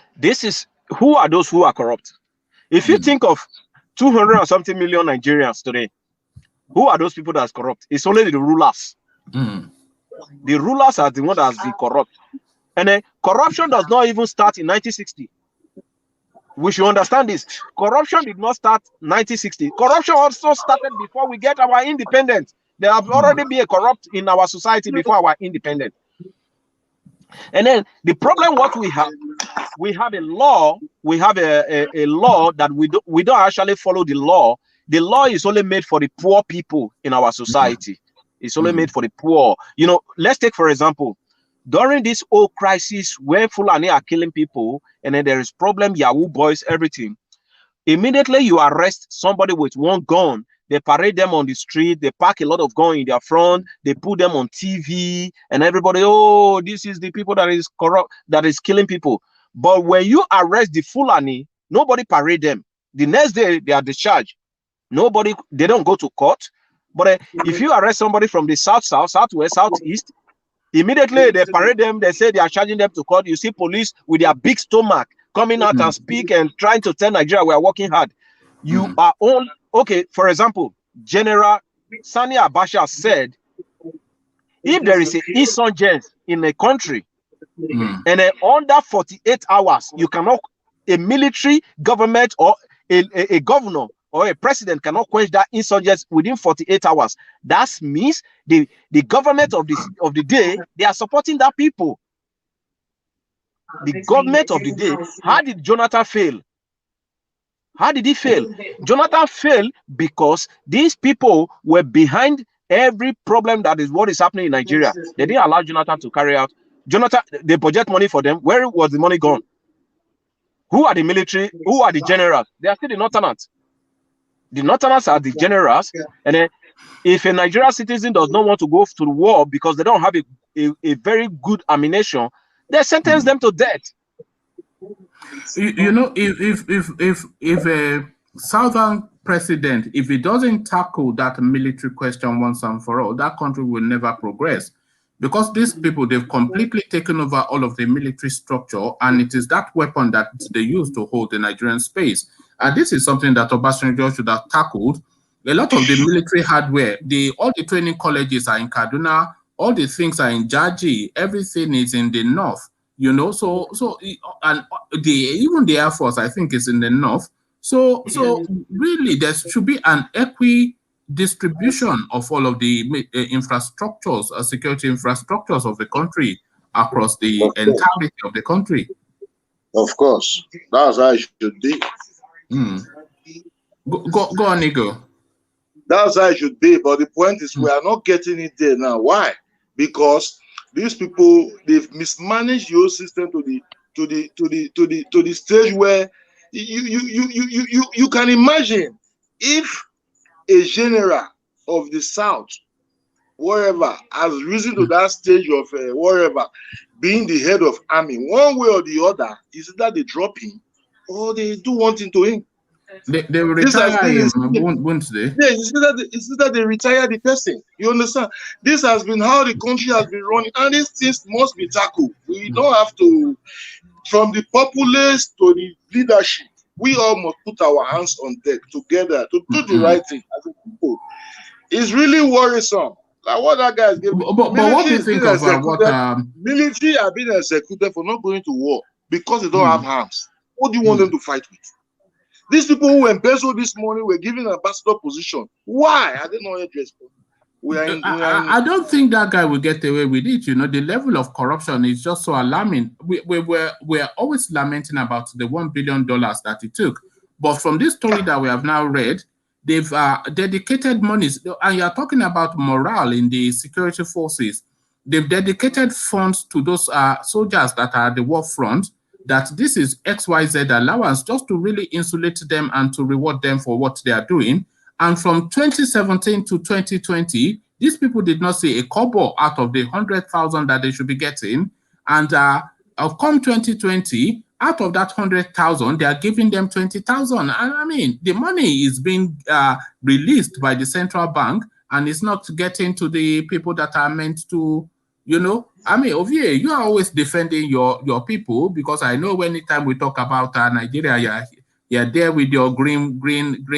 Speaker 2: who are those who are corrupt? If you think of 200 or something million Nigerians today, who are those people that's corrupt? It's only the rulers. The rulers are the one that's been corrupt. And then corruption does not even start in 1960. We should understand this. Corruption did not start 1960. Corruption also started before we get our independence. There have already been a corrupt in our society before our independence. And then the problem, what we have a law. We have a law that we don't actually follow the law. The law is only made for the poor people in our society. It's only made for the poor. Let's take, for example, during this whole crisis where Fulani are killing people, and then there is problem, Yahoo boys, everything. Immediately you arrest somebody with one gun, they parade them on the street, they pack a lot of gun in their front, they put them on TV, and everybody, oh, this is the people that is corrupt, that is killing people. But when you arrest the Fulani, nobody parade them. The next day they are discharged. They don't go to court. But if you arrest somebody from the south, southwest, southeast, immediately they parade them. They say they are charging them to court. You see police with their big stomach coming out and speak and trying to tell Nigeria we are working hard. You are all okay. For example, General Sani Abacha said, if there is an insurgence in a country, and under 48 hours, you cannot, a military government or a governor or a president cannot quench that insurgents within 48 hours. That means the government of the day, they are supporting that people. The government of the day. How did Jonathan fail? How did he fail? Jonathan failed because these people were behind every problem that is what is happening in Nigeria. They didn't allow Jonathan to carry out. Jonathan, they budget money for them. Where was the money gone? Who are the military? Who are the generals? They are still the Northerners. The Northerners are the generals, and then If a Nigerian citizen does not want to go to the war because they don't have a very good ammunition, they sentence them to death.
Speaker 1: You know, if a southern president, if he doesn't tackle that military question once and for all, that country will never progress. Because these people, they've completely taken over all of the military structure, and it is that weapon that they use to hold the Nigerian space. And this is something that Obasanjo should have tackled. A lot of the military hardware, all the training colleges are in Kaduna, all the things are in Jaji, everything is in the north. You know, and even the Air Force, I think, is in the north. So really, there should be an distribution of all of the infrastructures, security infrastructures of the country across the entirety of the country.
Speaker 3: Of course, that's how it should be.
Speaker 1: Go on, Nigo.
Speaker 3: That's how it should be. But the point is, we are not getting it there now. Why? Because these people, they've mismanaged your system to the stage where you can imagine if a general of the South, wherever, has risen to that stage of wherever, being the head of army, one way or the other, is that they drop him or they do one thing to him.
Speaker 1: They will retire him, won't they?
Speaker 3: Yeah, it's that they retire the person. You understand? This has been how the country has been running, and these things must be tackled. We don't have to, from the populace to the leadership, we all must put our hands on deck together to do the right thing as a people. It's really worrisome. Like what that guy is giving.
Speaker 1: But what do you think of what
Speaker 3: military are being executed for not going to war because they don't have arms? What do you want them to fight with? These people who embezzled this money were given an ambassador position. Why are they not addressed?
Speaker 1: I don't think that guy will get away with it. You know, the level of corruption is just so alarming. We're always lamenting about the $1 billion that it took. But from this story that we have now read, they've dedicated monies, and you're talking about morale in the security forces. They've dedicated funds to those soldiers that are at the war front, that this is XYZ allowance just to really insulate them and to reward them for what they are doing. And from 2017 to 2020, these people did not see a kobo out of the 100,000 that they should be getting. And come 2020, out of that 100,000, they are giving them 20,000. And I mean, the money is being released by the central bank, and it's not getting to the people that are meant to, you know. I mean, Ovie, you are always defending your people, because I know anytime we talk about Nigeria, you're there with your green,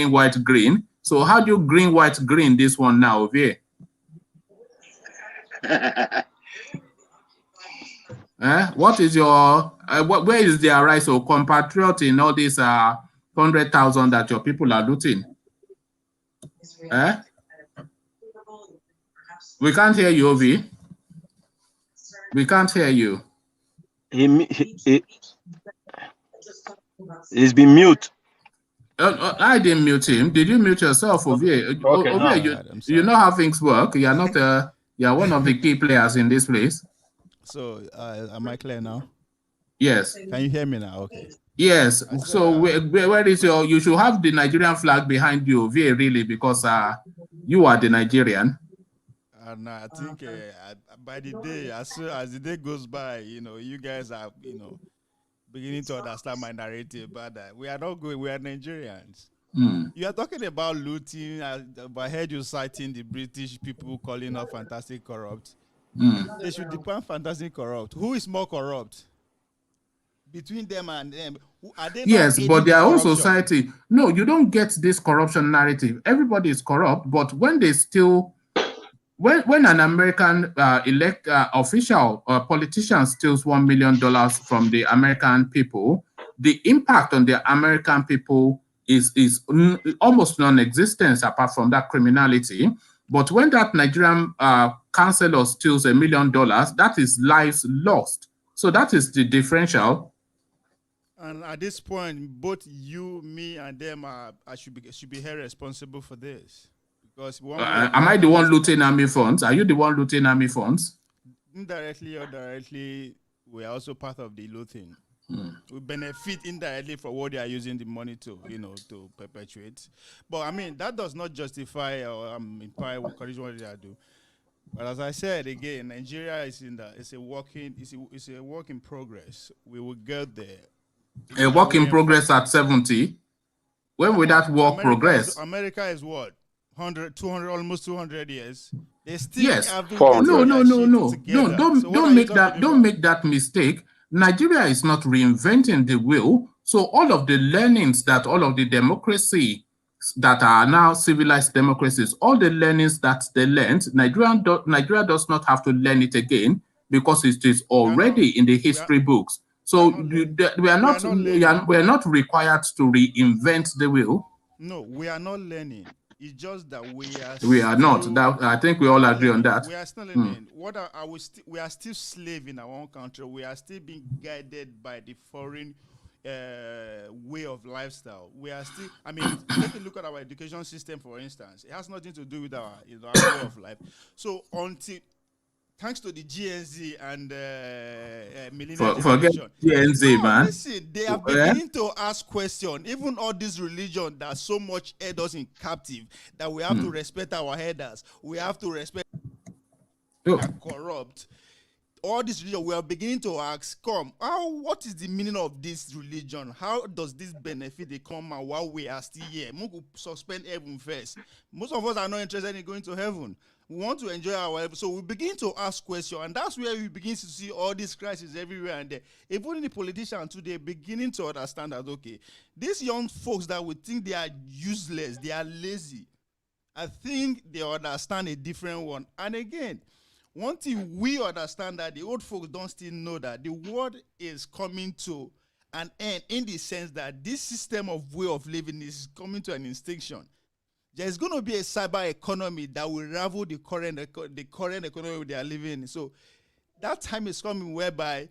Speaker 1: white, green. So how do you green, white, green this one now, Ovie? What is your where is their right or compatriot in all these 100,000 that your people are looting? We can't hear you, Ovi. We can't hear you.
Speaker 2: He's been mute.
Speaker 1: I didn't mute him. Did you mute yourself, Ovi?
Speaker 2: Okay,
Speaker 1: Ovi, you know how things work. You're not you're one of the key players in this place.
Speaker 4: So, am I clear now?
Speaker 1: Yes.
Speaker 4: Can you hear me now? Okay.
Speaker 1: Yes. So, where is you should have the Nigerian flag behind you, really, because you are the Nigerian.
Speaker 4: And I think by the day, as the day goes by, you guys are, beginning to understand my narrative. But we are not going. We are Nigerians. You are talking about looting. I heard you citing the British people calling us fantastic corrupt. They should define fantastic corrupt. Who is more corrupt between them and them? Are they
Speaker 1: yes, but their own society. No, you don't get this corruption narrative. Everybody is corrupt, but when they still, when an American official or politician steals $1 million from the American people, the impact on the American people is almost non-existent apart from that criminality. But when that Nigerian councillor steals $1 million, that is lives lost. So that is the differential.
Speaker 4: And at this point, both you, me, and them should be held responsible for this. Because
Speaker 1: am I the one looting army funds? Are you the one looting army funds?
Speaker 4: Indirectly or directly, we are also part of the looting. We benefit indirectly for what they are using the money to, to perpetuate. But I mean, that does not justify or imply what what they are doing. But as I said again, Nigeria is it's a work in progress. We will get there.
Speaker 1: A work in progress at 70. When will that work progress?
Speaker 4: America is what? 100, 200, almost 200 years. They still
Speaker 1: yes.
Speaker 4: have to
Speaker 1: No. Don't make that mistake. Nigeria is not reinventing the wheel. So all of the learnings that all of the democracy that are now civilized democracies, all the learnings that they learned, Nigeria does not have to learn it again because it is already in the history books. So we are not required to reinvent the wheel.
Speaker 4: No, we are not learning. It's just that
Speaker 1: we are not. That I think we all agree on that.
Speaker 4: We are still learning. We are still slave in our own country. We are still being guided by the foreign way of lifestyle. We are still. I mean, take a look at our education system, for instance. It has nothing to do with our way of life. So thanks to the GNZ and millennial
Speaker 1: forget GNZ, man.
Speaker 4: Listen, they are beginning to ask questions. Even all this religion that so much held us in captive, that we have to respect our headers, we have to respect and corrupt. All this religion, we are beginning to ask, what is the meaning of this religion? How does this benefit the common while we are still here? We suspend heaven first. Most of us are not interested in going to heaven. We want to enjoy our life. So we begin to ask questions, and that's where we begin to see all these crises everywhere and there. Even the politicians today beginning to understand that, okay, these young folks that we think they are useless, they are lazy, I think they understand a different one. And again, one thing we understand that the old folks don't still know that the world is coming to an end in the sense that this system of way of living is coming to an extinction. There's going to be a cyber economy that will rival the current economy they are living in. So that time is coming whereby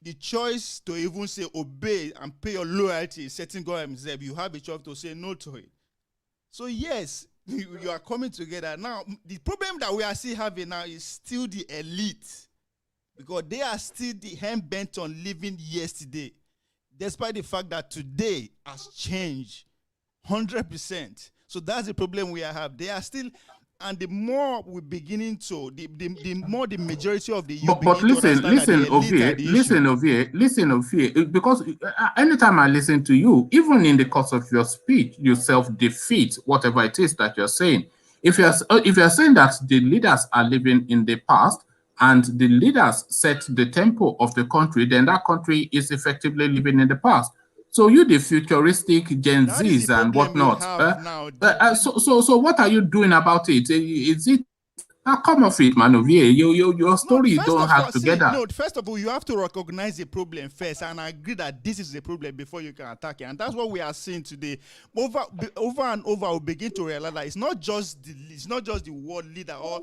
Speaker 4: the choice to even say obey and pay your loyalty is setting God himself. You have a choice to say no to it. So yes, you are coming together. Now, the problem that we are still having now is still the elite, because they are still the hand bent on living yesterday, despite the fact that today has changed 100%. So that's the problem we have. They are still, and the more we're beginning to, the more the majority of the youth
Speaker 1: but listen, Ovie, because anytime I listen to you, even in the course of your speech, you self-defeat whatever it is that you're saying. If you're saying that the leaders are living in the past and the leaders set the tempo of the country, then that country is effectively living in the past. So you, the futuristic Gen Zs and whatnot. So what are you doing about it? Is it? Come off it, man. Your story don't have together.
Speaker 4: No, first of all, you have to recognize the problem first and agree that this is the problem before you can attack it. And that's what we are seeing today. Over and over, we begin to realize that it's not just the world leader, or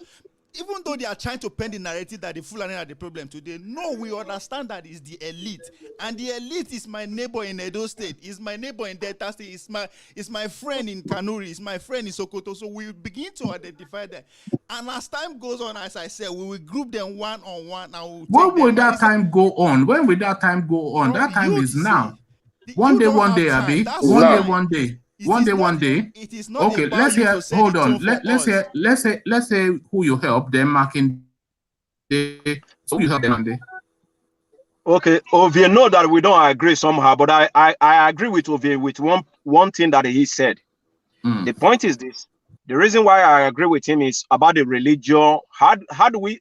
Speaker 4: even though they are trying to paint the narrative that the Fulani are the problem today, no, we understand that it's the elite. And the elite is my neighbor in Edo State, is my neighbor in Delta State, is my friend in Kanuri, is my friend in Sokoto. So we begin to identify them. And as time goes on, as I said, we will group them one-on-one.
Speaker 1: When will that time go on? When will that time go on? That time is now. One day, Abby. One day. It is not okay. Let's hear. Hold on. Let's say who you help. Then marking the who you help them on the.
Speaker 2: Okay, Ovie, know that we don't agree somehow, but I agree with Ovie with one thing that he said. The point is this: the reason why I agree with him is about the religion. How do we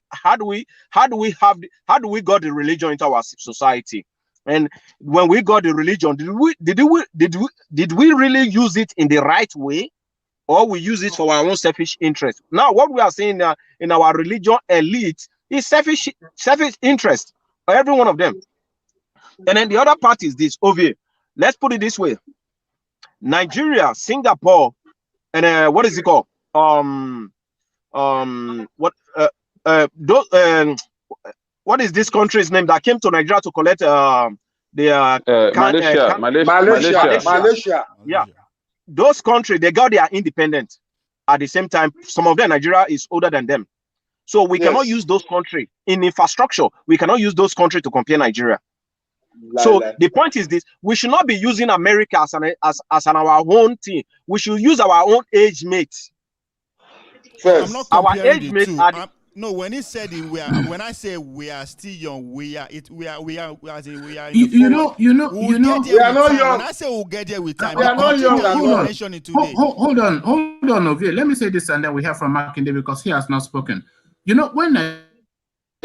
Speaker 2: got the religion into our society? And when we got the religion, did we really use it in the right way, or we use it for our own selfish interest? Now, what we are seeing in our religion elite is selfish interest, every one of them. And then the other part is this, Ovie. Let's put it this way: Nigeria, Singapore, and what is it called? What is this country's name that came to Nigeria to collect
Speaker 3: Malaysia.
Speaker 2: Yeah, those countries, they got their independence. At the same time, some of them, Nigeria is older than them. So we cannot use those countries in infrastructure. We cannot use those countries to compare Nigeria. So the point is this: we should not be using America as our own thing. We should use our own age mates.
Speaker 4: I'm not comparing
Speaker 2: our age
Speaker 4: the
Speaker 2: mates
Speaker 4: two. No, when he said it, when I say we are still young, we are. We are. We are not young. When I say we'll get there with time,
Speaker 3: we are not young.
Speaker 1: Hold on, Ovie. Let me say this, and then we hear from Makinde because he has not spoken. You know, when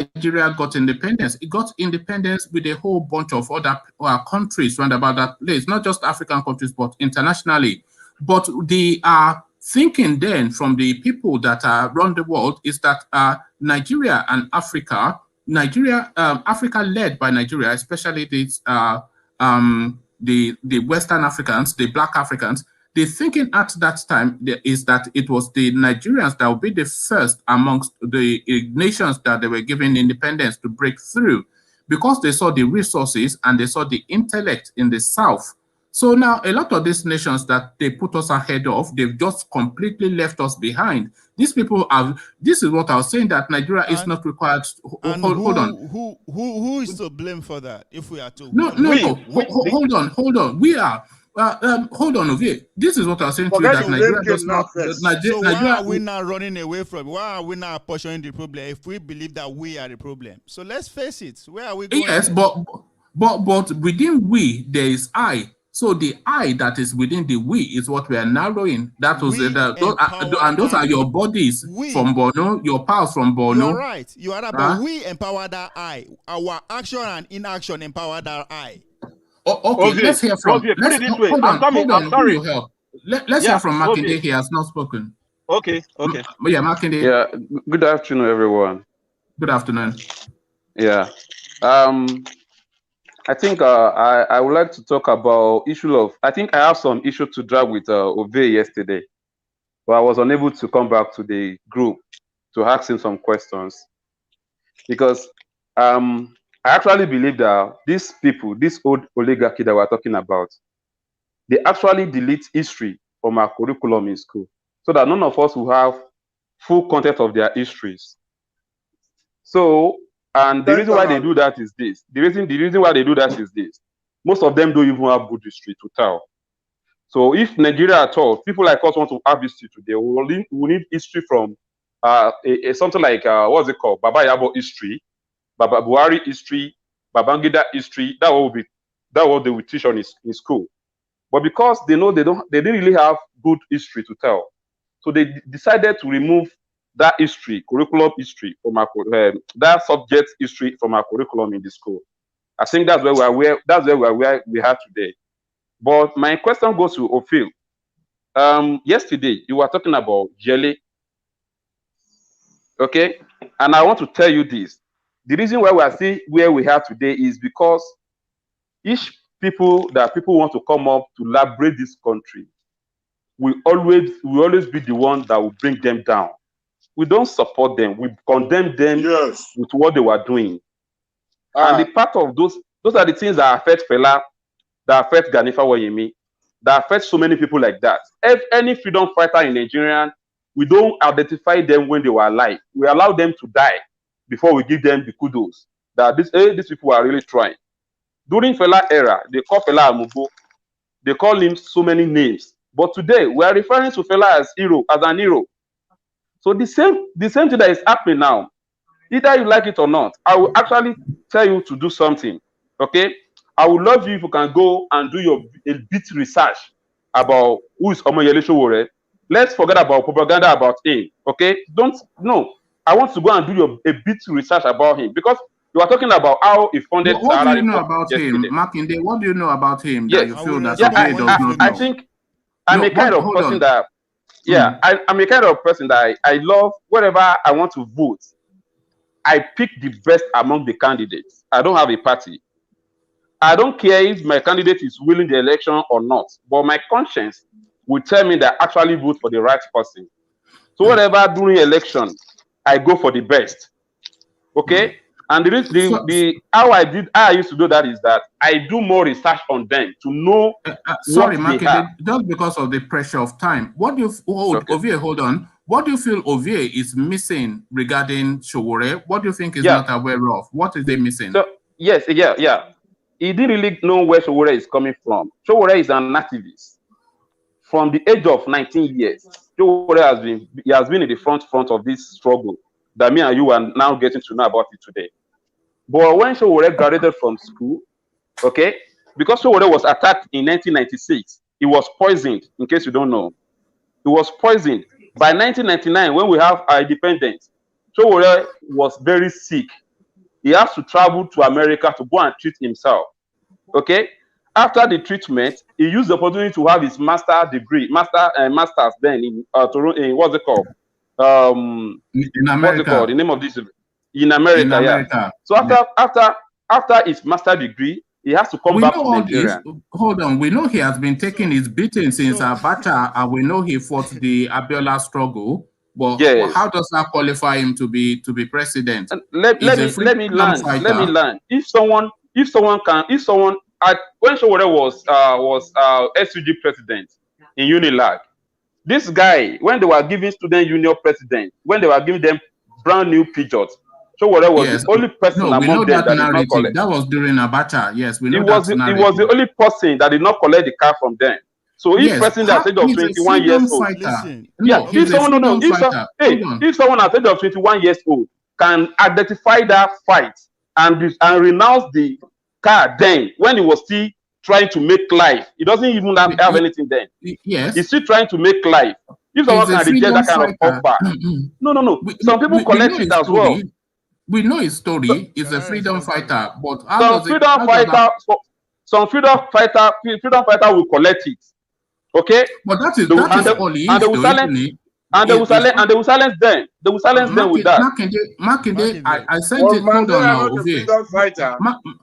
Speaker 1: Nigeria got independence, it got independence with a whole bunch of other countries round about that place, not just African countries, but internationally. But the thinking then from the people that are around the world is that Nigeria and Africa, Africa led by Nigeria, especially the Western Africans, the Black Africans, the thinking at that time is that it was the Nigerians that would be the first amongst the nations that they were given independence to break through, because they saw the resources and they saw the intellect in the South. So now a lot of these nations that they put us ahead of, they've just completely left us behind. These people are, this is what I was saying, that Nigeria is not required. Hold on.
Speaker 4: Who is to blame for that? If we are to
Speaker 1: hold on. We are. Hold on, Ovie. This is what I was saying to you, that Nigeria does not.
Speaker 4: So why are we not running away from it? Why are we not apportioning the problem if we believe that we are the problem? So let's face it. Where are we going?
Speaker 1: Yes, but within we there is I. So the I that is within the we is what we are narrowing. That was and those are your bodies from Borno, your pals from Borno.
Speaker 4: You are right. You are right. But we empower that I. Our action and inaction empower that I.
Speaker 1: Okay, let's hear from.
Speaker 2: Put it this way.
Speaker 1: I'm sorry. Let's hear from Makinde. He has not spoken.
Speaker 2: Okay.
Speaker 1: Yeah, Makinde.
Speaker 5: Yeah. Good afternoon, everyone.
Speaker 1: Good afternoon.
Speaker 5: Yeah. I think I would like to talk about issue of. I think I have some issue to drag with Ovie yesterday, but I was unable to come back to the group to ask him some questions because I actually believe that these people, this old oligarchy that we're talking about, they actually delete history from our curriculum in school so that none of us will have full content of their histories. So, and the reason why they do that is this. The reason why they do that is this. Most of them don't even have good history to tell. So if Nigeria at all, people like us want to have history today, we need history from something like, what's it called? Baba Yabo history, Baba Buhari history, Babangida history. That what they will teach on in school. But because they know they didn't really have good history to tell, so they decided to remove that history, curriculum history from our that subject history from our curriculum in the school. I think that's where we are today. But my question goes to Ophil. Yesterday you were talking about jelly, okay? And I want to tell you this: the reason why we are still where we are today is because each people want to come up to liberate this country will always be the one that will bring them down. We don't support them. We condemn them with what they were doing. And the part of those are the things that affect Fela, that affect Ganifa Wayemi, that affect so many people like that. If any freedom fighter in Nigeria, we don't identify them when they were alive. We allow them to die before we give them the kudos that these people are really trying. During Fela era, they call Fela Amugo. They call him so many names. But today, we are referring to Fela as an hero. So the same thing that is happening now, either you like it or not, I will actually tell you to do something. Okay? I would love you if you can go and do a bit research about who is Omoyele Sowore. Let's forget about propaganda about him. Okay? I want to go and do a bit research about him because you are talking about how he funded.
Speaker 1: What do you know about him, Makinde? What do you know about him that you feel that does not know?
Speaker 5: I think I'm a kind of person that. Yeah, I'm a kind of person that I love whatever I want to vote. I pick the best among the candidates. I don't have a party. I don't care if my candidate is winning the election or not, but my conscience will tell me that I actually vote for the right person. So whatever during election, I go for the best. Okay? And how I used to do that is that I do more research on them to know.
Speaker 1: Sorry, Makinde, just because of the pressure of time. What do you Ovie? Hold on. What do you feel Ovie is missing regarding Sowore? What do you think is not aware of? What is they missing?
Speaker 5: So yes, yeah. he didn't really know where Sowore is coming from. Sowore is an activist. From the age of 19 years, Sowore has been in the front of this struggle that me and you are now getting to know about it today. But when Sowore graduated from school, okay, because Sowore was attacked in 1996, he was poisoned, in case you don't know. He was poisoned. By 1999, when we have our independence, Sowore was very sick. He has to travel to America to go and treat himself. Okay? After the treatment, he used the opportunity to have his master's then in Toronto, in what's it called?
Speaker 1: In America.
Speaker 5: What's it called? The name of this in America, yeah. So after his master's degree, he has to come back to Nigeria.
Speaker 1: Hold on, we know he has been taking his beating since Abacha, and we know he fought the Abiola struggle. But yes, how does that qualify him to be president?
Speaker 5: Let me land. If someone when Sowore was SUG president in Unilag, this guy, when they were giving student union president, when they were giving them brand new Peugeot, Sowore was the only person among them that did not collect.
Speaker 1: That was during Abacha. Yes, we know
Speaker 5: he was the only person that did not collect the car from them. So if person at the age of 21 years old, if someone at the age of 21 years old can identify that fight and renounce the car then, when he was still trying to make life, he doesn't even have anything then.
Speaker 1: Yes,
Speaker 5: he's still trying to make life. If someone can reject that kind of offer, no. Some people collect it as well.
Speaker 1: We know his story. He's a freedom fighter, but
Speaker 5: some freedom fighter will collect it. Okay,
Speaker 1: but that is and they will
Speaker 5: silence them. They will silence them with that.
Speaker 1: Makinde, I sent it. Hold on now,
Speaker 3: freedom fighter.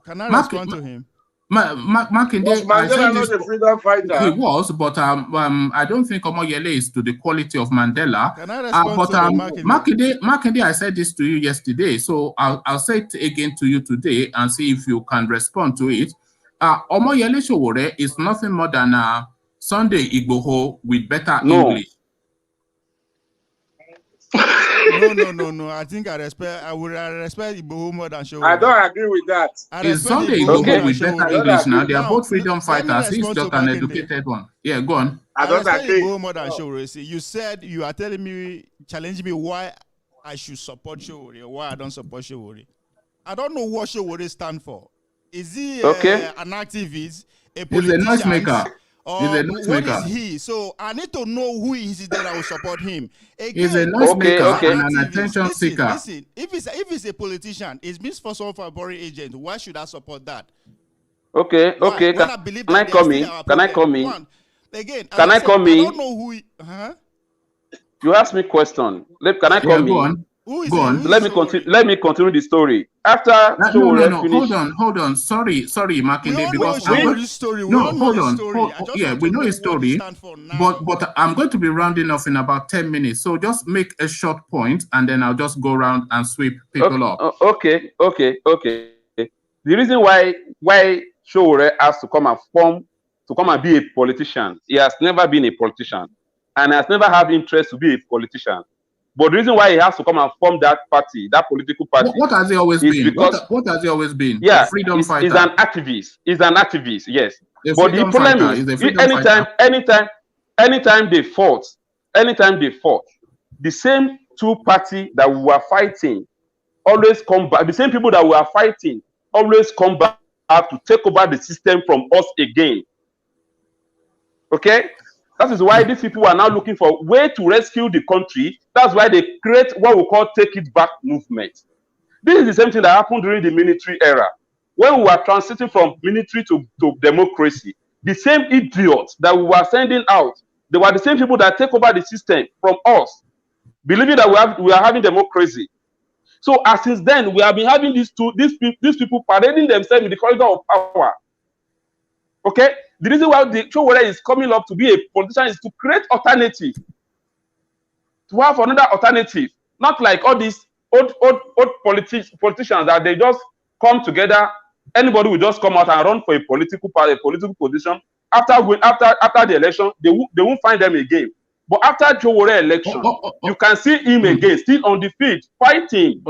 Speaker 4: Can I respond to him?
Speaker 1: Makinde,
Speaker 3: I sent this. A freedom fighter.
Speaker 1: He was, but I don't think Omoyele is to the quality of Mandela.
Speaker 4: Can I respond to
Speaker 1: Makinde, I said this to you yesterday, so I'll say it again to you today and see if you can respond to it. Omoyele Sowore is nothing more than Sunday Igboho with better English.
Speaker 4: No. I think I respect Igboho more than Sowore.
Speaker 3: I don't agree with that.
Speaker 1: It's Sunday Igboho with better English now. They are both freedom fighters. He's just an educated one. Yeah, go on.
Speaker 3: I don't agree.
Speaker 4: Igboho more than Sowore. See, you said you are challenging me why I should support Sowore or why I don't support Sowore. I don't know what Sowore stands for. Is he an activist, a politician?
Speaker 1: He's a noisemaker.
Speaker 4: What is he? So I need to know who he is that I will support him. Again,
Speaker 1: he's a noisemaker and an attention seeker.
Speaker 4: Listen, if he's a politician, it means for some foreign agent. Why should I support that?
Speaker 5: Okay. Can I come in? Again,
Speaker 4: I don't know who he.
Speaker 5: You asked me question. Can I come in?
Speaker 4: Who is
Speaker 5: Let me continue the story. After
Speaker 1: hold on. Sorry, Makinde, because
Speaker 4: we know his story. We
Speaker 1: know his story. But I'm going to be rounding off in about 10 minutes. So just make a short point, and then I'll just go around and sweep people up.
Speaker 5: Okay. The reason why Sowore has to come and be a politician, he has never been a politician, and has never had interest to be a politician. But the reason why he has to come and form that party, that political party,
Speaker 1: what has he always been? Because what has he always been?
Speaker 5: Yeah,
Speaker 1: freedom fighter.
Speaker 5: He's an activist. Yes. But the problem is, anytime they fought, the same two parties that we were fighting always come back. The same people that we were fighting always come back to take over the system from us again. Okay. That is why these people are now looking for a way to rescue the country. That's why they create what we call Take It Back movement. This is the same thing that happened during the military era. When we were transiting from military to democracy, the same idiots that we were sending out, they were the same people that take over the system from us, believing that we are having democracy. So as since then, we have been having these people parading themselves in the corridor of power. Okay? The reason why the Sowore is coming up to be a politician is to create alternative. To have another alternative. Not like all these old politicians that they just come together. Anybody will just come out and run for a political party, a political position. After the election, they won't find them again. But after Sowore election, you can see him again, still on the field, fighting.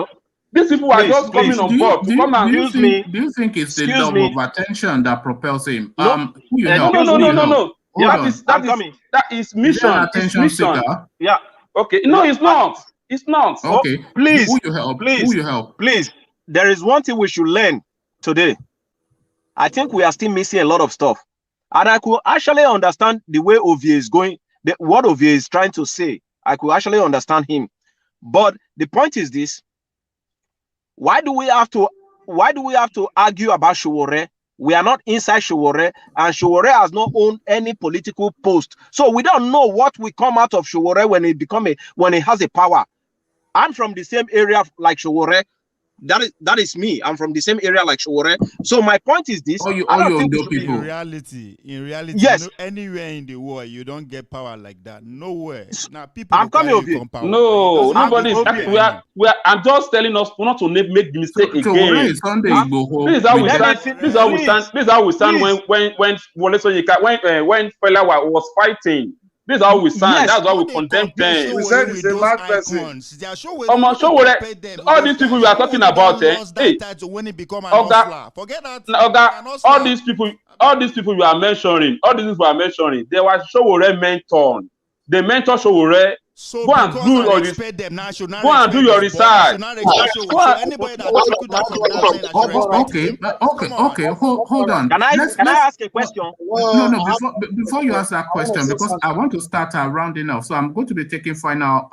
Speaker 5: These people are just coming on board to come and
Speaker 1: do you think it's the love of attention that propels him?
Speaker 5: No,
Speaker 1: Who you
Speaker 5: no,
Speaker 1: help?
Speaker 5: no, no, no, no, no.
Speaker 1: That
Speaker 5: is mission.
Speaker 1: Attention seeker.
Speaker 2: Yeah.
Speaker 5: Okay. No, it's not. It's not.
Speaker 1: Okay.
Speaker 2: Please.
Speaker 1: Who you help? Who you help?
Speaker 2: Please. There is one thing we should learn today. I think we are still missing a lot of stuff. And I could actually understand the way Ovie is going, what Ovie is trying to say. I could actually understand him. But the point is this: why do we have to argue about Sowore? We are not inside Sowore, and Sowore has not owned any political post. So we don't know what will come out of Sowore when he has a power. I'm from the same area like Sowore. That is me. I'm from the same area like Sowore. So my point is this:
Speaker 1: people.
Speaker 4: In reality,
Speaker 2: yes,
Speaker 4: anywhere in the world you don't get power like that. Nowhere. Now people.
Speaker 2: I'm coming over here.
Speaker 5: No, nobody. I'm just telling us not to make the mistake again. This is how we stand. This is how we stand when Fela was fighting. This is how we stand.
Speaker 2: Yes.
Speaker 5: That's why we condemn them.
Speaker 3: We said it's a mad person.
Speaker 5: All these people we are talking about, hey,
Speaker 4: forget that.
Speaker 5: all these people you are mentioning, they were Sowore mentored. They mentor Sowore.
Speaker 4: So
Speaker 5: go and do your research. Go and do your research.
Speaker 1: Okay. Hold on.
Speaker 2: Can I ask a question?
Speaker 1: No. Before you ask that question, because I want to start rounding off, so I'm going to be taking final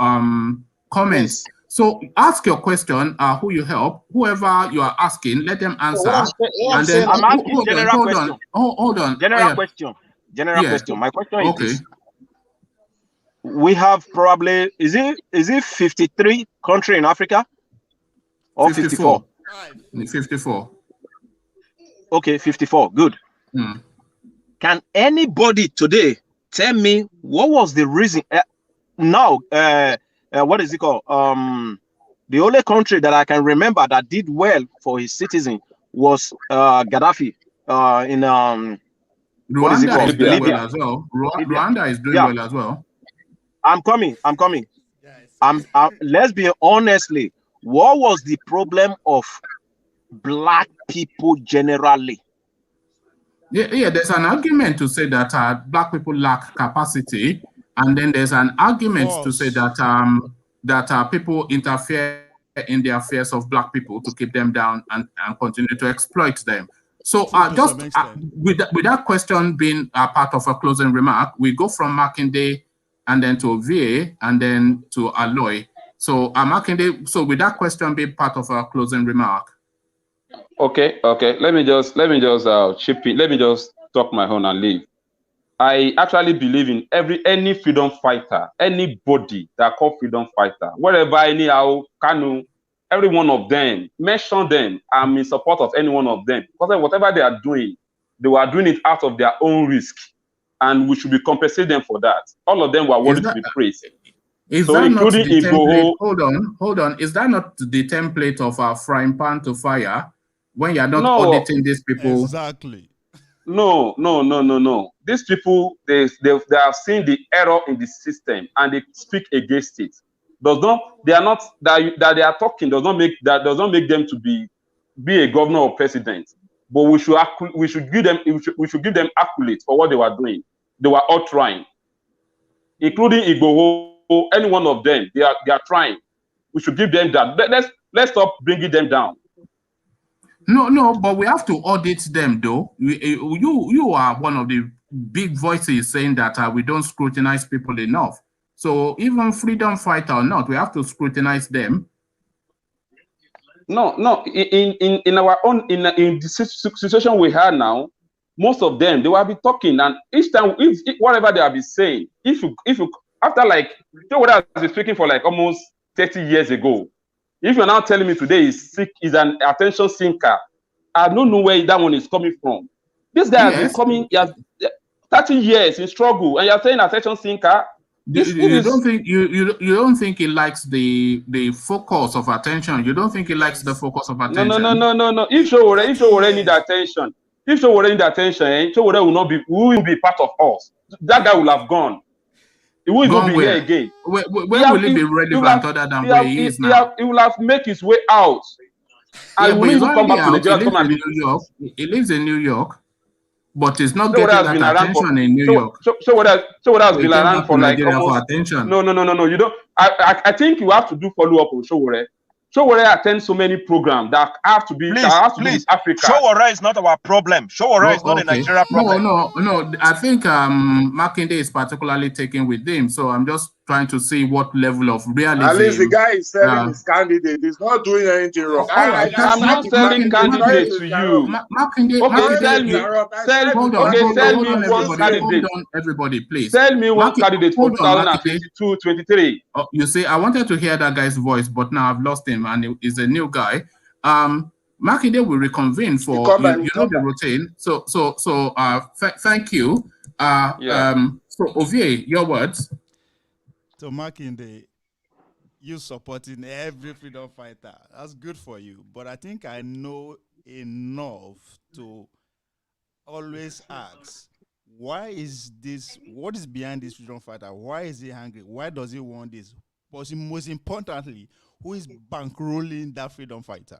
Speaker 1: comments. So ask your question. Who you help, whoever you are asking, let them answer. And then
Speaker 2: I'm asking general question.
Speaker 1: Hold on.
Speaker 2: General question. My question is this. We have probably is it 53 countries in Africa or 54?
Speaker 1: 54.
Speaker 2: Okay, 54. Good. Can anybody today tell me what was the reason? What is it called? The only country that I can remember that did well for his citizen was Gaddafi in
Speaker 1: Rwanda is doing well as well. Rwanda is doing well as well.
Speaker 2: I'm coming. Let's be honestly, what was the problem of black people generally?
Speaker 1: Yeah. There's an argument to say that black people lack capacity, and then there's an argument to say that people interfere in the affairs of black people to keep them down and continue to exploit them. So with that question being a part of a closing remark, we go from Makinde and then to VA, and then to Aloy. So Makinde, so with that question being part of our closing remark.
Speaker 5: Okay. Let me just chip in. Let me just talk my own and leave. I actually believe in any freedom fighter, anybody that call freedom fighter, wherever, anyhow, Kanu, every one of them, mention them. I'm in support of any one of them. Because whatever they are doing, they were doing it out of their own risk. And we should be compensating them for that. All of them were worthy to be praised.
Speaker 1: Including Igboho. Hold on. Is that not the template of our frying pan to fire when you are not auditing these people?
Speaker 4: Exactly.
Speaker 5: No. These people, they have seen the error in the system and they speak against it. They are not that they are talking does not make them to be a governor or president. But we should give them accolades for what they were doing. They were all trying, including Igboho, any one of them. They are trying. We should give them that. Let's stop bringing them down.
Speaker 1: No, but we have to audit them, though. You are one of the big voices saying that we don't scrutinize people enough. So even freedom fighter or not, we have to scrutinize them.
Speaker 5: No. In our own in the situation we have now, most of them they will be talking, and each time, if whatever they will be saying, if you after like what I was speaking for like almost 30 years ago, if you're now telling me today is an attention sinker, I don't know where that one is coming from. This guy has been coming, he has 30 years in struggle, and you're saying attention sinker.
Speaker 1: You don't think he likes the focus of attention? You don't think he likes the focus of attention?
Speaker 5: No. If Sowore need attention, Sowore will be part of us. That guy will have gone. He won't even be
Speaker 1: where?
Speaker 5: here again.
Speaker 1: Where will he be relevant other than where he is now?
Speaker 5: He will have make his way out.
Speaker 1: Yeah,
Speaker 5: And
Speaker 1: but he's
Speaker 5: will come back to
Speaker 1: already out.
Speaker 5: Nigeria to come and
Speaker 1: New York. He lives in New York, but he's not
Speaker 5: Showore has
Speaker 1: getting
Speaker 5: been
Speaker 1: that
Speaker 5: around for
Speaker 1: attention in New York.
Speaker 5: Showore has
Speaker 1: So
Speaker 5: been
Speaker 1: he came
Speaker 5: around
Speaker 1: back
Speaker 5: for
Speaker 1: to
Speaker 5: like
Speaker 1: Nigeria
Speaker 5: almost.
Speaker 1: for attention.
Speaker 5: No. You don't. I think you have to do follow up on Showore. Showore attends so many programs that have to be.
Speaker 2: Please,
Speaker 5: that has to do with Africa.
Speaker 2: Showore is not our problem. Showore is not a Nigeria problem.
Speaker 1: No. I think Makinde is particularly taken with him. So I'm just trying to see what level of realism.
Speaker 3: At least the guy is selling his candidate. He's not doing anything wrong.
Speaker 5: I'm not selling candidate to you.
Speaker 1: Okay,
Speaker 5: sell me one candidate.
Speaker 1: Hold on, everybody, please.
Speaker 5: Sell me one candidate for 2022-23.
Speaker 1: You see, I wanted to hear that guy's voice, but now I've lost him, and he's a new guy. Makinde will reconvene for you know the routine. So thank you. So Ovie, your words.
Speaker 4: So Makinde, you supporting every freedom fighter. That's good for you. But I think I know enough to always ask, why is this? What is behind this freedom fighter? Why is he angry? Why does he want this? But most importantly, who is bankrolling that freedom fighter?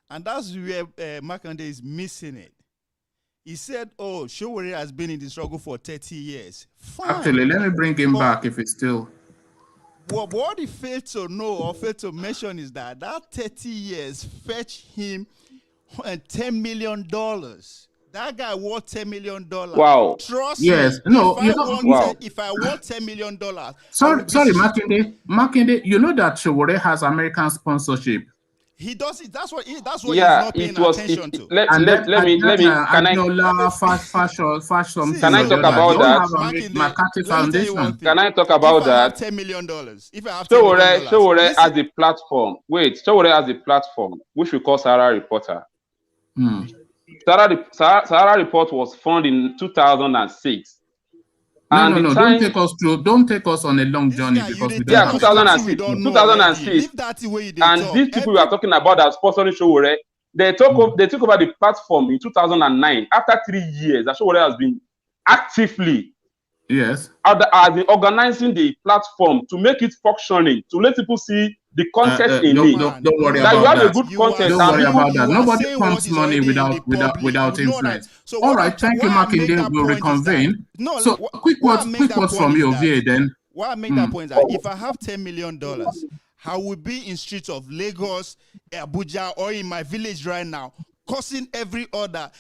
Speaker 4: And that's where Makinde is missing it. He said, oh, Showore has been in the struggle for 30 years. Fine.
Speaker 1: Actually, let me bring him back if it's still...
Speaker 4: What he failed to know or failed to mention is that 30 years fetched him $10 million. That guy worth $10 million.
Speaker 5: Wow.
Speaker 4: Trust
Speaker 1: yes.
Speaker 4: me.
Speaker 1: No,
Speaker 4: If I want $10 million.
Speaker 1: Sorry, Makinde, you know that Showore has American sponsorship.
Speaker 4: He does it. That's what he's not paying attention to.
Speaker 5: Let me. Can I talk about that?
Speaker 1: McCarthy Foundation.
Speaker 5: Can I talk about that?
Speaker 4: $10 million. If I have $10 million.
Speaker 5: Showore has a platform. Wait, Showore has a platform which we call Sahara Reporter. Sahara Report was founded in 2006.
Speaker 1: No. Don't take us on a long journey because we don't.
Speaker 5: 2006. And these people we are talking about that sponsoring Showore, they took over the platform in 2009. After 3 years, that Showore has been actively organizing the platform to make it functioning, to let people see the content in it.
Speaker 1: Don't worry
Speaker 5: that
Speaker 1: about
Speaker 5: you have
Speaker 1: that.
Speaker 5: a good content.
Speaker 1: Don't worry about that. Nobody pumps money without influence.
Speaker 4: So
Speaker 1: all right, thank you, Makinde. We'll reconvene. So quick words from you, Ovie, then.
Speaker 4: Why I make that point is that if I have $10 million, I will be in streets of Lagos, Abuja, or in my village right now, cursing every other,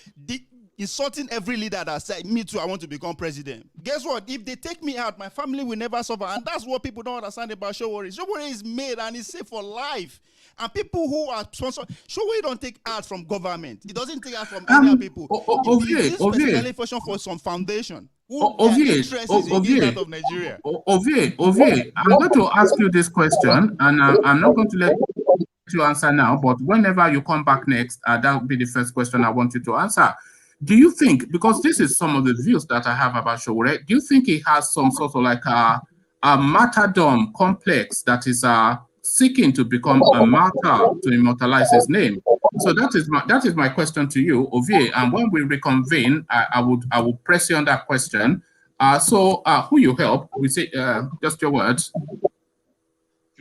Speaker 4: insulting every leader that said, me too, I want to become president. Guess what? If they take me out, my family will never suffer. And that's what people don't understand about Showore. Showore is made and is safe for life. And people who are sponsored, Showore don't take ads from government. It doesn't take ads from other people. It's specifically for some foundation. Ovie, of Nigeria.
Speaker 1: Ovie, I'm going to ask you this question, and I'm not going to let you answer now, but whenever you come back next, that will be the first question I want you to answer. Do you think, because this is some of the views that I have about Showore, do you think he has some sort of like a martyrdom complex that is seeking to become a martyr to immortalize his name? So that is my question to you, Ovie. And when we reconvene, I will press you on that question. So who you help? We say just your words.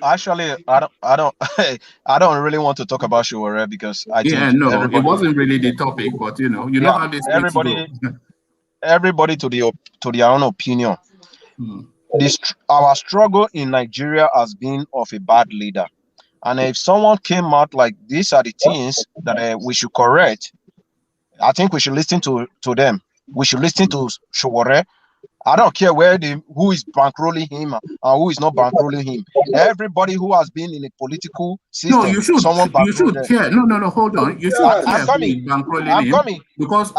Speaker 2: Actually, I don't really want to talk about Showore because I think
Speaker 1: it wasn't really the topic, but you know how this
Speaker 2: everybody to their own opinion. Our struggle in Nigeria has been of a bad leader, and if someone came out like these are the things that we should correct, I think we should listen to them. We should listen to Showore. I don't care who is bankrolling him or who is not bankrolling him. Everybody who has been in a political system,
Speaker 1: you should care. No, hold on. You should care bankrolling him. Because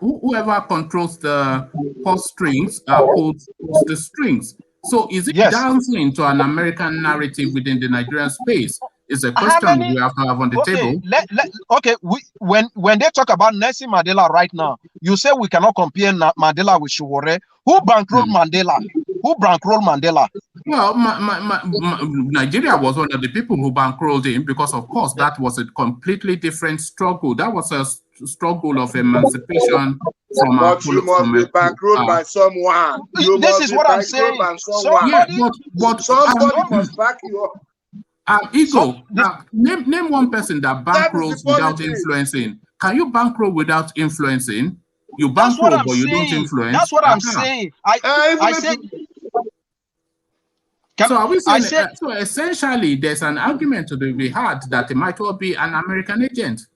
Speaker 1: whoever controls the purse strings pulls the strings. So is it dancing to an American narrative within the Nigerian space? Is a question we have to have on the table.
Speaker 2: When they talk about Nelson Mandela right now, you say we cannot compare Mandela with Showore. Who bankrolled Mandela? Who bankrolled Mandela?
Speaker 1: Well, Nigeria was one of the people who bankrolled him because, of course, that was a completely different struggle. That was a struggle of emancipation from
Speaker 3: But you must be bankrolled by someone.
Speaker 2: This is what I'm saying.
Speaker 3: Somebody must back you up.
Speaker 1: Ego, name one person that bankrolls without influencing. Can you bankroll without influencing? You bankroll, but you don't influence.
Speaker 2: That's what I'm saying. I said.
Speaker 1: So are we saying? So essentially, there's an argument to be had that it might well be an American agent.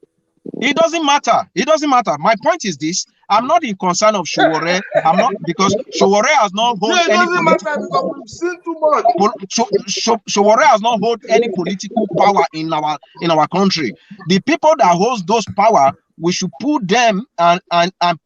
Speaker 2: It doesn't matter. It doesn't matter. My point is this: I'm not in concern of Sowore. I'm not, because Sowore has not hold any.
Speaker 3: It doesn't matter because we've seen too much.
Speaker 2: Sowore has not hold any political power in our country. The people that hold those power, we should put them and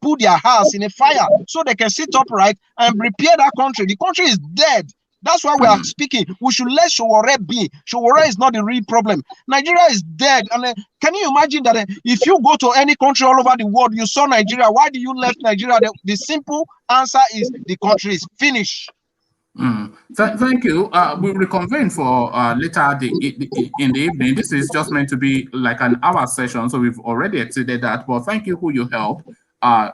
Speaker 2: put their house in a fire so they can sit upright and repair that country. The country is dead. That's why we are speaking. We should let Sowore be. Sowore is not the real problem. Nigeria is dead. And can you imagine that if you go to any country all over the world, you saw Nigeria, why do you left Nigeria? The simple answer is the country is finished.
Speaker 1: Thank you. We'll reconvene for later in the evening. This is just meant to be like an hour session, so we've already exceeded that. But thank you who you helped.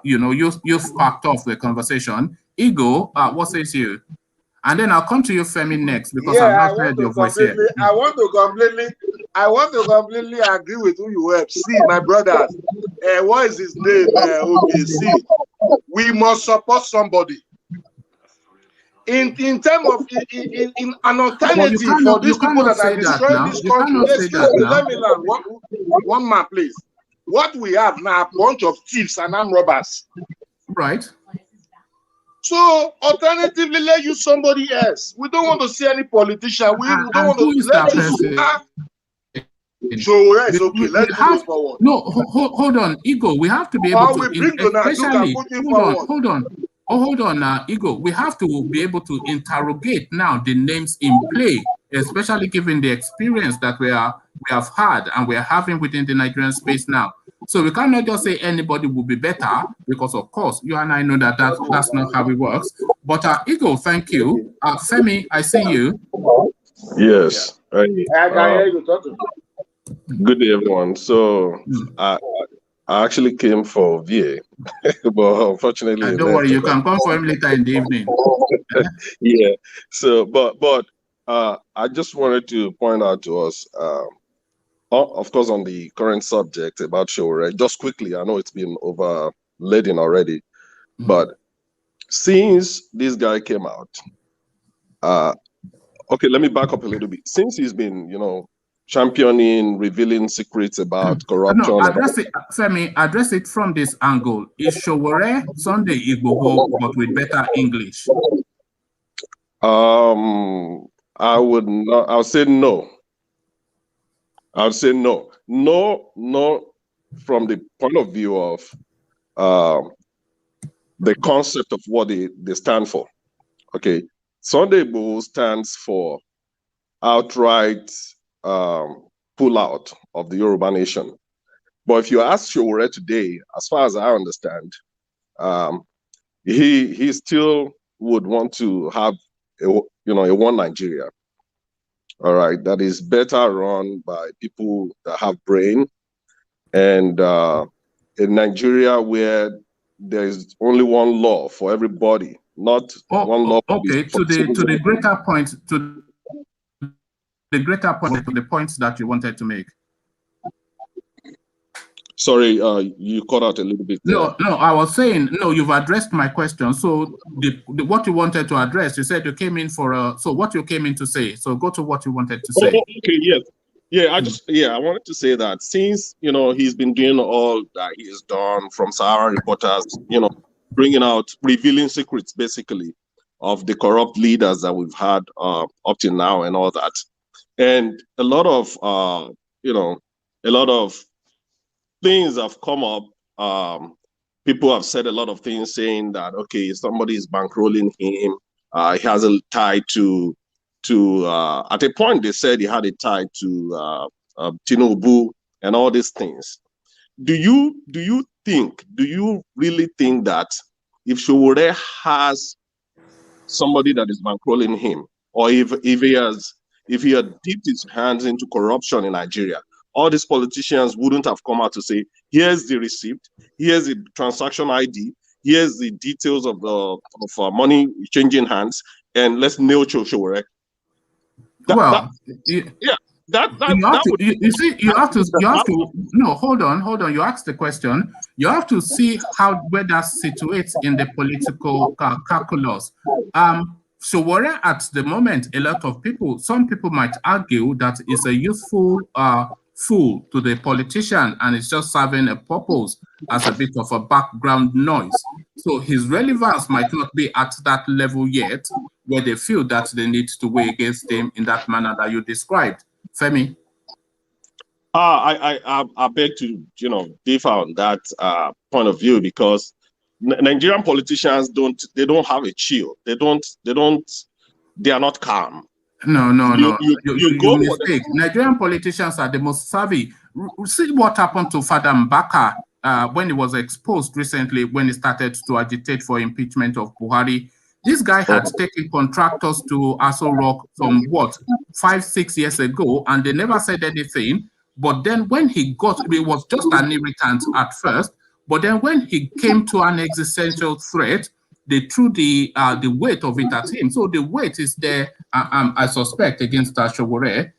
Speaker 1: You sparked off the conversation. Ego, what says you? And then I'll come to you, Femi, next, because I've not heard your voice yet.
Speaker 3: I want to completely agree with who you help. See, my brothers, what is his name? See, we must support somebody. In terms of in an alternative for these people that are destroying this country. Excuse me, let me learn. One man, please. What we have now, a bunch of thieves and armed robbers.
Speaker 1: Right.
Speaker 3: So, alternatively, let use somebody else. We don't want to see any politician. We don't want to let use. So, it's okay. Let's move forward.
Speaker 1: No, hold on, Ego. We have to be able to. Especially, hold on, Ego. We have to be able to interrogate now the names in play, especially given the experience that we have had and we are having within the Nigerian space now. So we cannot just say anybody will be better, because of course you and I know that that's not how it works. But Ego, thank you. Femi, I see you.
Speaker 6: Yes.
Speaker 3: I can hear you talking.
Speaker 6: Good day, everyone. So I actually came for VA, but unfortunately,
Speaker 1: don't worry, you can come for him later in the evening.
Speaker 6: Yeah. So, but I just wanted to point out to us. Of course, on the current subject about Sowore, just quickly, I know it's been overladen already, but since this guy came out, okay, let me back up a little bit. Since he's been, championing, revealing secrets about corruption.
Speaker 1: No, Femi, address it from this angle. Is Sowore Sunday Igboho, but with better English?
Speaker 6: I would not. I'll say no. I would say no. No, from the point of view of the concept of what they stand for. Okay. Sunday Igboho stands for outright pull out of the Yoruba nation. But if you ask Sowore today, as far as I understand, he still would want to have a one Nigeria. All right, that is better run by people that have brain, and in Nigeria where there is only one law for everybody, not one law.
Speaker 1: Okay, to the greater point, to the points that you wanted to make.
Speaker 6: Sorry, you cut out a little bit there.
Speaker 1: No, I was saying, no, you've addressed my question. So what you wanted to address, you said you came in for so what you came in to say. So go to what you wanted to say.
Speaker 6: Okay, yes. Yeah, I wanted to say that since, he's been doing all that he has done, from Sahara Reporters, bringing out, revealing secrets, basically, of the corrupt leaders that we've had up till now and all that. And a lot of things have come up. People have said a lot of things saying that, okay, somebody is bankrolling him. He has a tie to at a point they said he had a tie to Tinubu and all these things. Do you really think that if Sowore has somebody that is bankrolling him, or if he had dipped his hands into corruption in Nigeria, all these politicians wouldn't have come out to say, here's the receipt, here's the transaction ID, here's the details of the money changing hands, and let's nail Showore.
Speaker 1: No, hold on. You asked the question. You have to see where that situates in the political calculus. Showore at the moment, some people might argue that it's a useful fool to the politician, and it's just serving a purpose as a bit of a background noise. So his relevance might not be at that level yet, where they feel that they need to weigh against him in that manner that you described. Femi?
Speaker 6: I beg to differ on that point of view, because Nigerian politicians don't have a chill. They are not calm.
Speaker 1: No. You mistake. Nigerian politicians are the most savvy. See what happened to Fada Mbaka when he was exposed recently, when he started to agitate for impeachment of Buhari. This guy had taken contractors to Aso Rock from 5-6 years ago, and they never said anything. But then when it was just an irritant at first, but then when he came to an existential threat, they threw the weight of it at him. So the weight is there, I suspect, against Showore.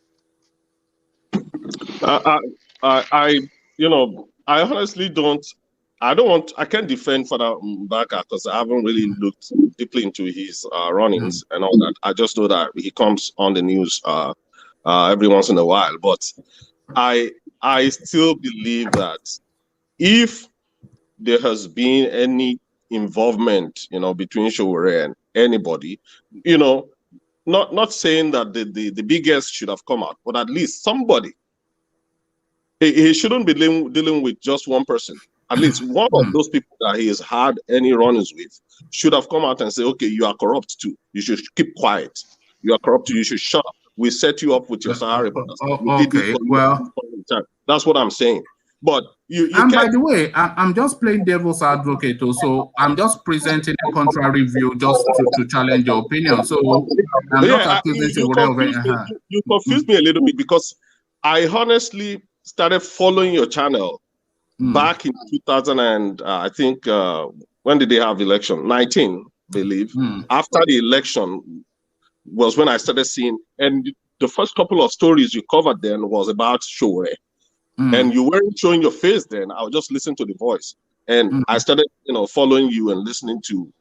Speaker 6: I honestly I can't defend Father Mbaka because I haven't really looked deeply into his runnings and all that. I just know that he comes on the news every once in a while. But I still believe that if there has been any involvement, between Showore and anybody, not saying that the biggest should have come out, but at least somebody. He shouldn't be dealing with just one person. At least one of those people that he has had any run-ins with should have come out and say, okay, you are corrupt too. You should keep quiet. You are corrupt too. You should shut up. We set you up with your salary.
Speaker 1: Okay, well,
Speaker 6: that's what I'm saying. But you
Speaker 1: and by the way, I'm just playing devil's advocate, so I'm just presenting a contrary view just to challenge your opinion. So I'm not accusing
Speaker 6: you confused me a little bit, because I honestly started following your channel back in 2000 and I think when did they have election? 19, I believe. After the election was when I started seeing, and the first couple of stories you covered then was about Showore. And you weren't showing your face then. I would just listen to the voice. And I started, following you and listening to,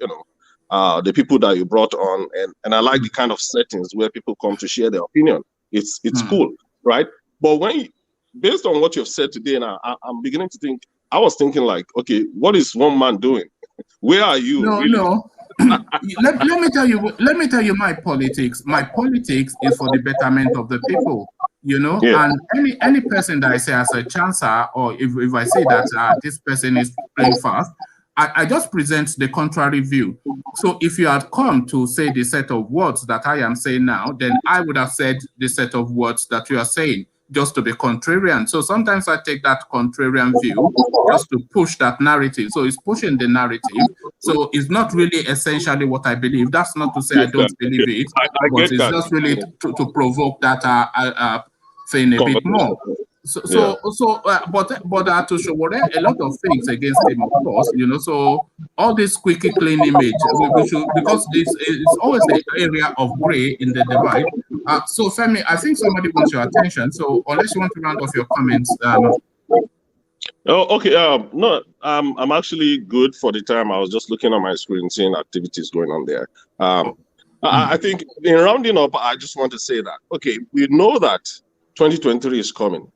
Speaker 6: the people that you brought on. And I like the kind of settings where people come to share their opinion. It's cool, right? But based on what you've said today, and I'm beginning to think, I was thinking like, okay, what is one man doing? Where are you?
Speaker 1: No. let me tell you my politics. My politics is for the betterment of the people, and any person that I say as a chancer, or if I say that this person is playing fast, I just present the contrary view. So if you had come to say the set of words that I am saying now, then I would have said the set of words that you are saying, just to be contrarian. So sometimes I take that contrarian view just to push that narrative. So it's pushing the narrative. So it's not really essentially what I believe. That's not to say I don't believe it, but it's just really to provoke that thing a bit more. But to Showore, a lot of things against him, of course, so all this squeaky clean image, we should, because this is always the area of gray in the divide. So Femi, I think somebody wants your attention. So unless you want to round off your comments.
Speaker 6: Okay. No, I'm actually good for the time. I was just looking at my screen, seeing activities going on there. I think in rounding up, I just want to say that, okay, we know that 2023 is coming.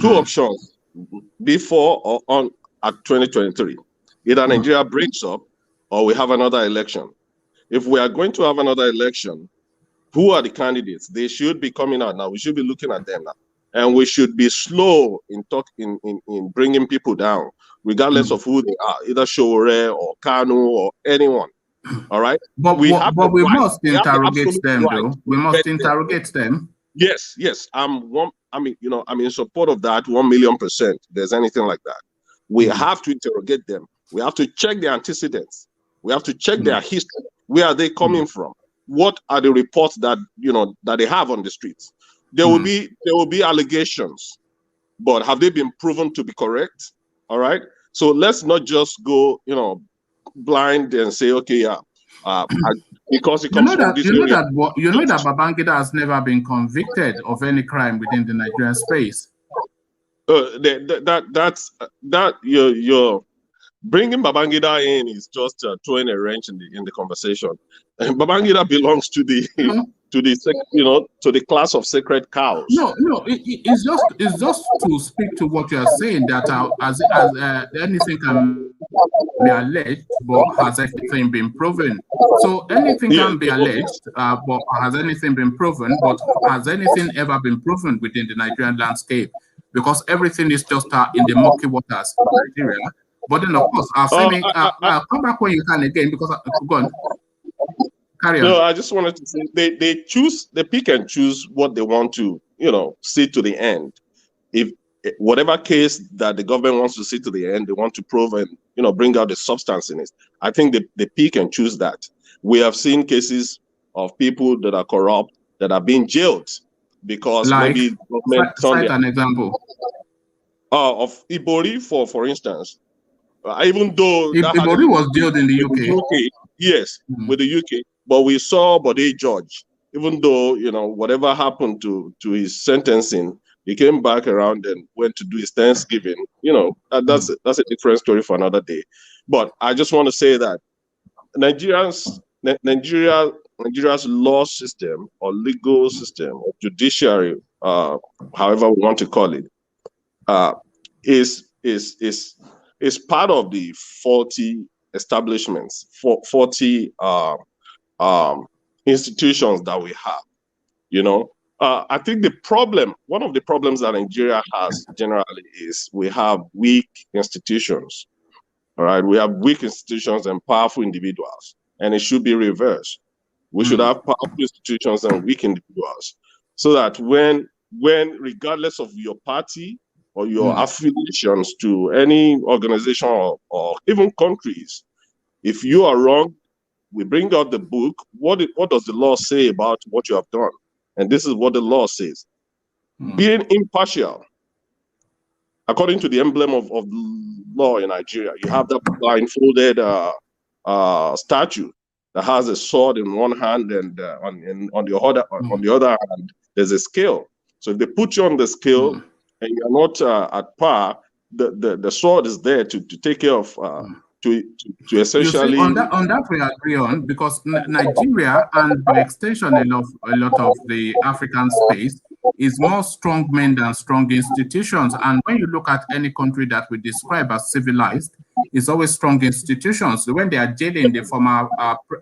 Speaker 6: Two options before or on at 2023. Either Nigeria breaks up or we have another election. If we are going to have another election, who are the candidates? They should be coming out now. We should be looking at them now. And we should be slow in bringing people down, regardless of who they are, either Showore or Kanu or anyone. All right?
Speaker 1: But we must interrogate them, though. We must interrogate them.
Speaker 6: Yes. I'm in support of that 1,000,000%. If there's anything like that, we have to interrogate them. We have to check their antecedents. We have to check their history. Where are they coming from? What are the reports that that they have on the streets? There will be allegations. but have they been proven to be correct? All right. So let's not just go, blind and say, okay, yeah, because it comes from this area.
Speaker 1: You know that Babangida has never been convicted of any crime within the Nigerian space.
Speaker 6: You're bringing Babangida in is just throwing a wrench in the conversation. And Babangida belongs to the to the class of sacred cows.
Speaker 1: No, it's just to speak to what you are saying, that as anything can be alleged, but has anything been proven? So anything can be alleged, but has anything been proven? But has anything ever been proven within the Nigerian landscape? Because everything is just in the murky waters of Nigeria. But then, of course, Femi, come back when you can again, because go on. Carry on.
Speaker 6: No, I just wanted to say they pick and choose what they want to, see to the end. If whatever case that the government wants to see to the end, they want to prove and bring out the substance in it. I think they pick and choose that. We have seen cases of people that are corrupt that are being jailed because maybe government
Speaker 1: cite an example.
Speaker 6: Of Ibori, for instance. Even though
Speaker 1: Ibori was jailed in the UK.
Speaker 6: Yes, with the UK. But we saw Bode George, even though, whatever happened to his sentencing, he came back around and went to do his Thanksgiving. That's a different story for another day. But I just want to say that Nigeria's law system or legal system or judiciary, however we want to call it, is part of the faulty establishments, faulty institutions that we have. I think one of the problems that Nigeria has generally is we have weak institutions. All right, we have weak institutions and powerful individuals, and it should be reversed. We should have powerful institutions and weak individuals, so that when regardless of your party or your affiliations to any organization or even countries, if you are wrong, we bring out the book. What does the law say about what you have done? And this is what the law says. Being impartial, according to the emblem of law in Nigeria, you have that blindfolded statue that has a sword in one hand, and on the other hand, there's a scale. So if they put you on the scale and you're not at par, the sword is there to take care of. To essentially,
Speaker 1: on that we agree on, because Nigeria and by extension a lot of the African space is more strong men than strong institutions. And when you look at any country that we describe as civilized, it's always strong institutions. So when they are jailing the former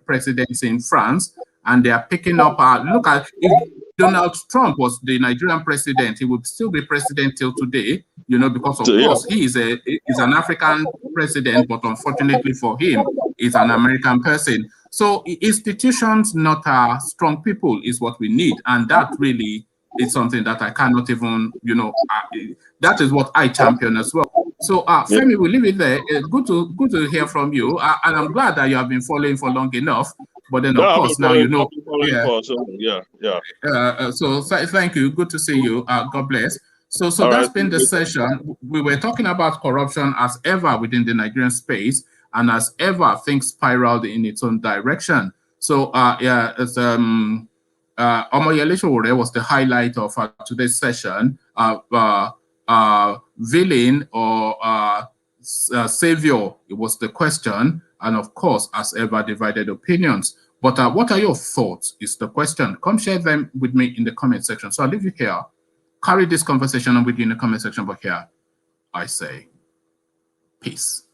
Speaker 1: presidents in France, and they are picking up, look at, if Donald Trump was the Nigerian president, he would still be president till today, because of course he is an African president, but unfortunately for him, he's an American person. So institutions, not strong people, is what we need. And that really is something that I cannot even, that is what I champion as well. So Femi, we'll leave it there. Good to hear from you. And I'm glad that you have been following for long enough. But then, of course, now so thank you. Good to see you. God bless. So that's been the session. We were talking about corruption as ever within the Nigerian space, and as ever things spiraled in its own direction. So Omoyele Sowore was the highlight of today's session. Villain or savior, it was the question. And of course, as ever, divided opinions. But what are your thoughts is the question. Come share them with me in the comment section. So I'll leave you here. Carry this conversation on with you in the comment section. But here, I say, peace.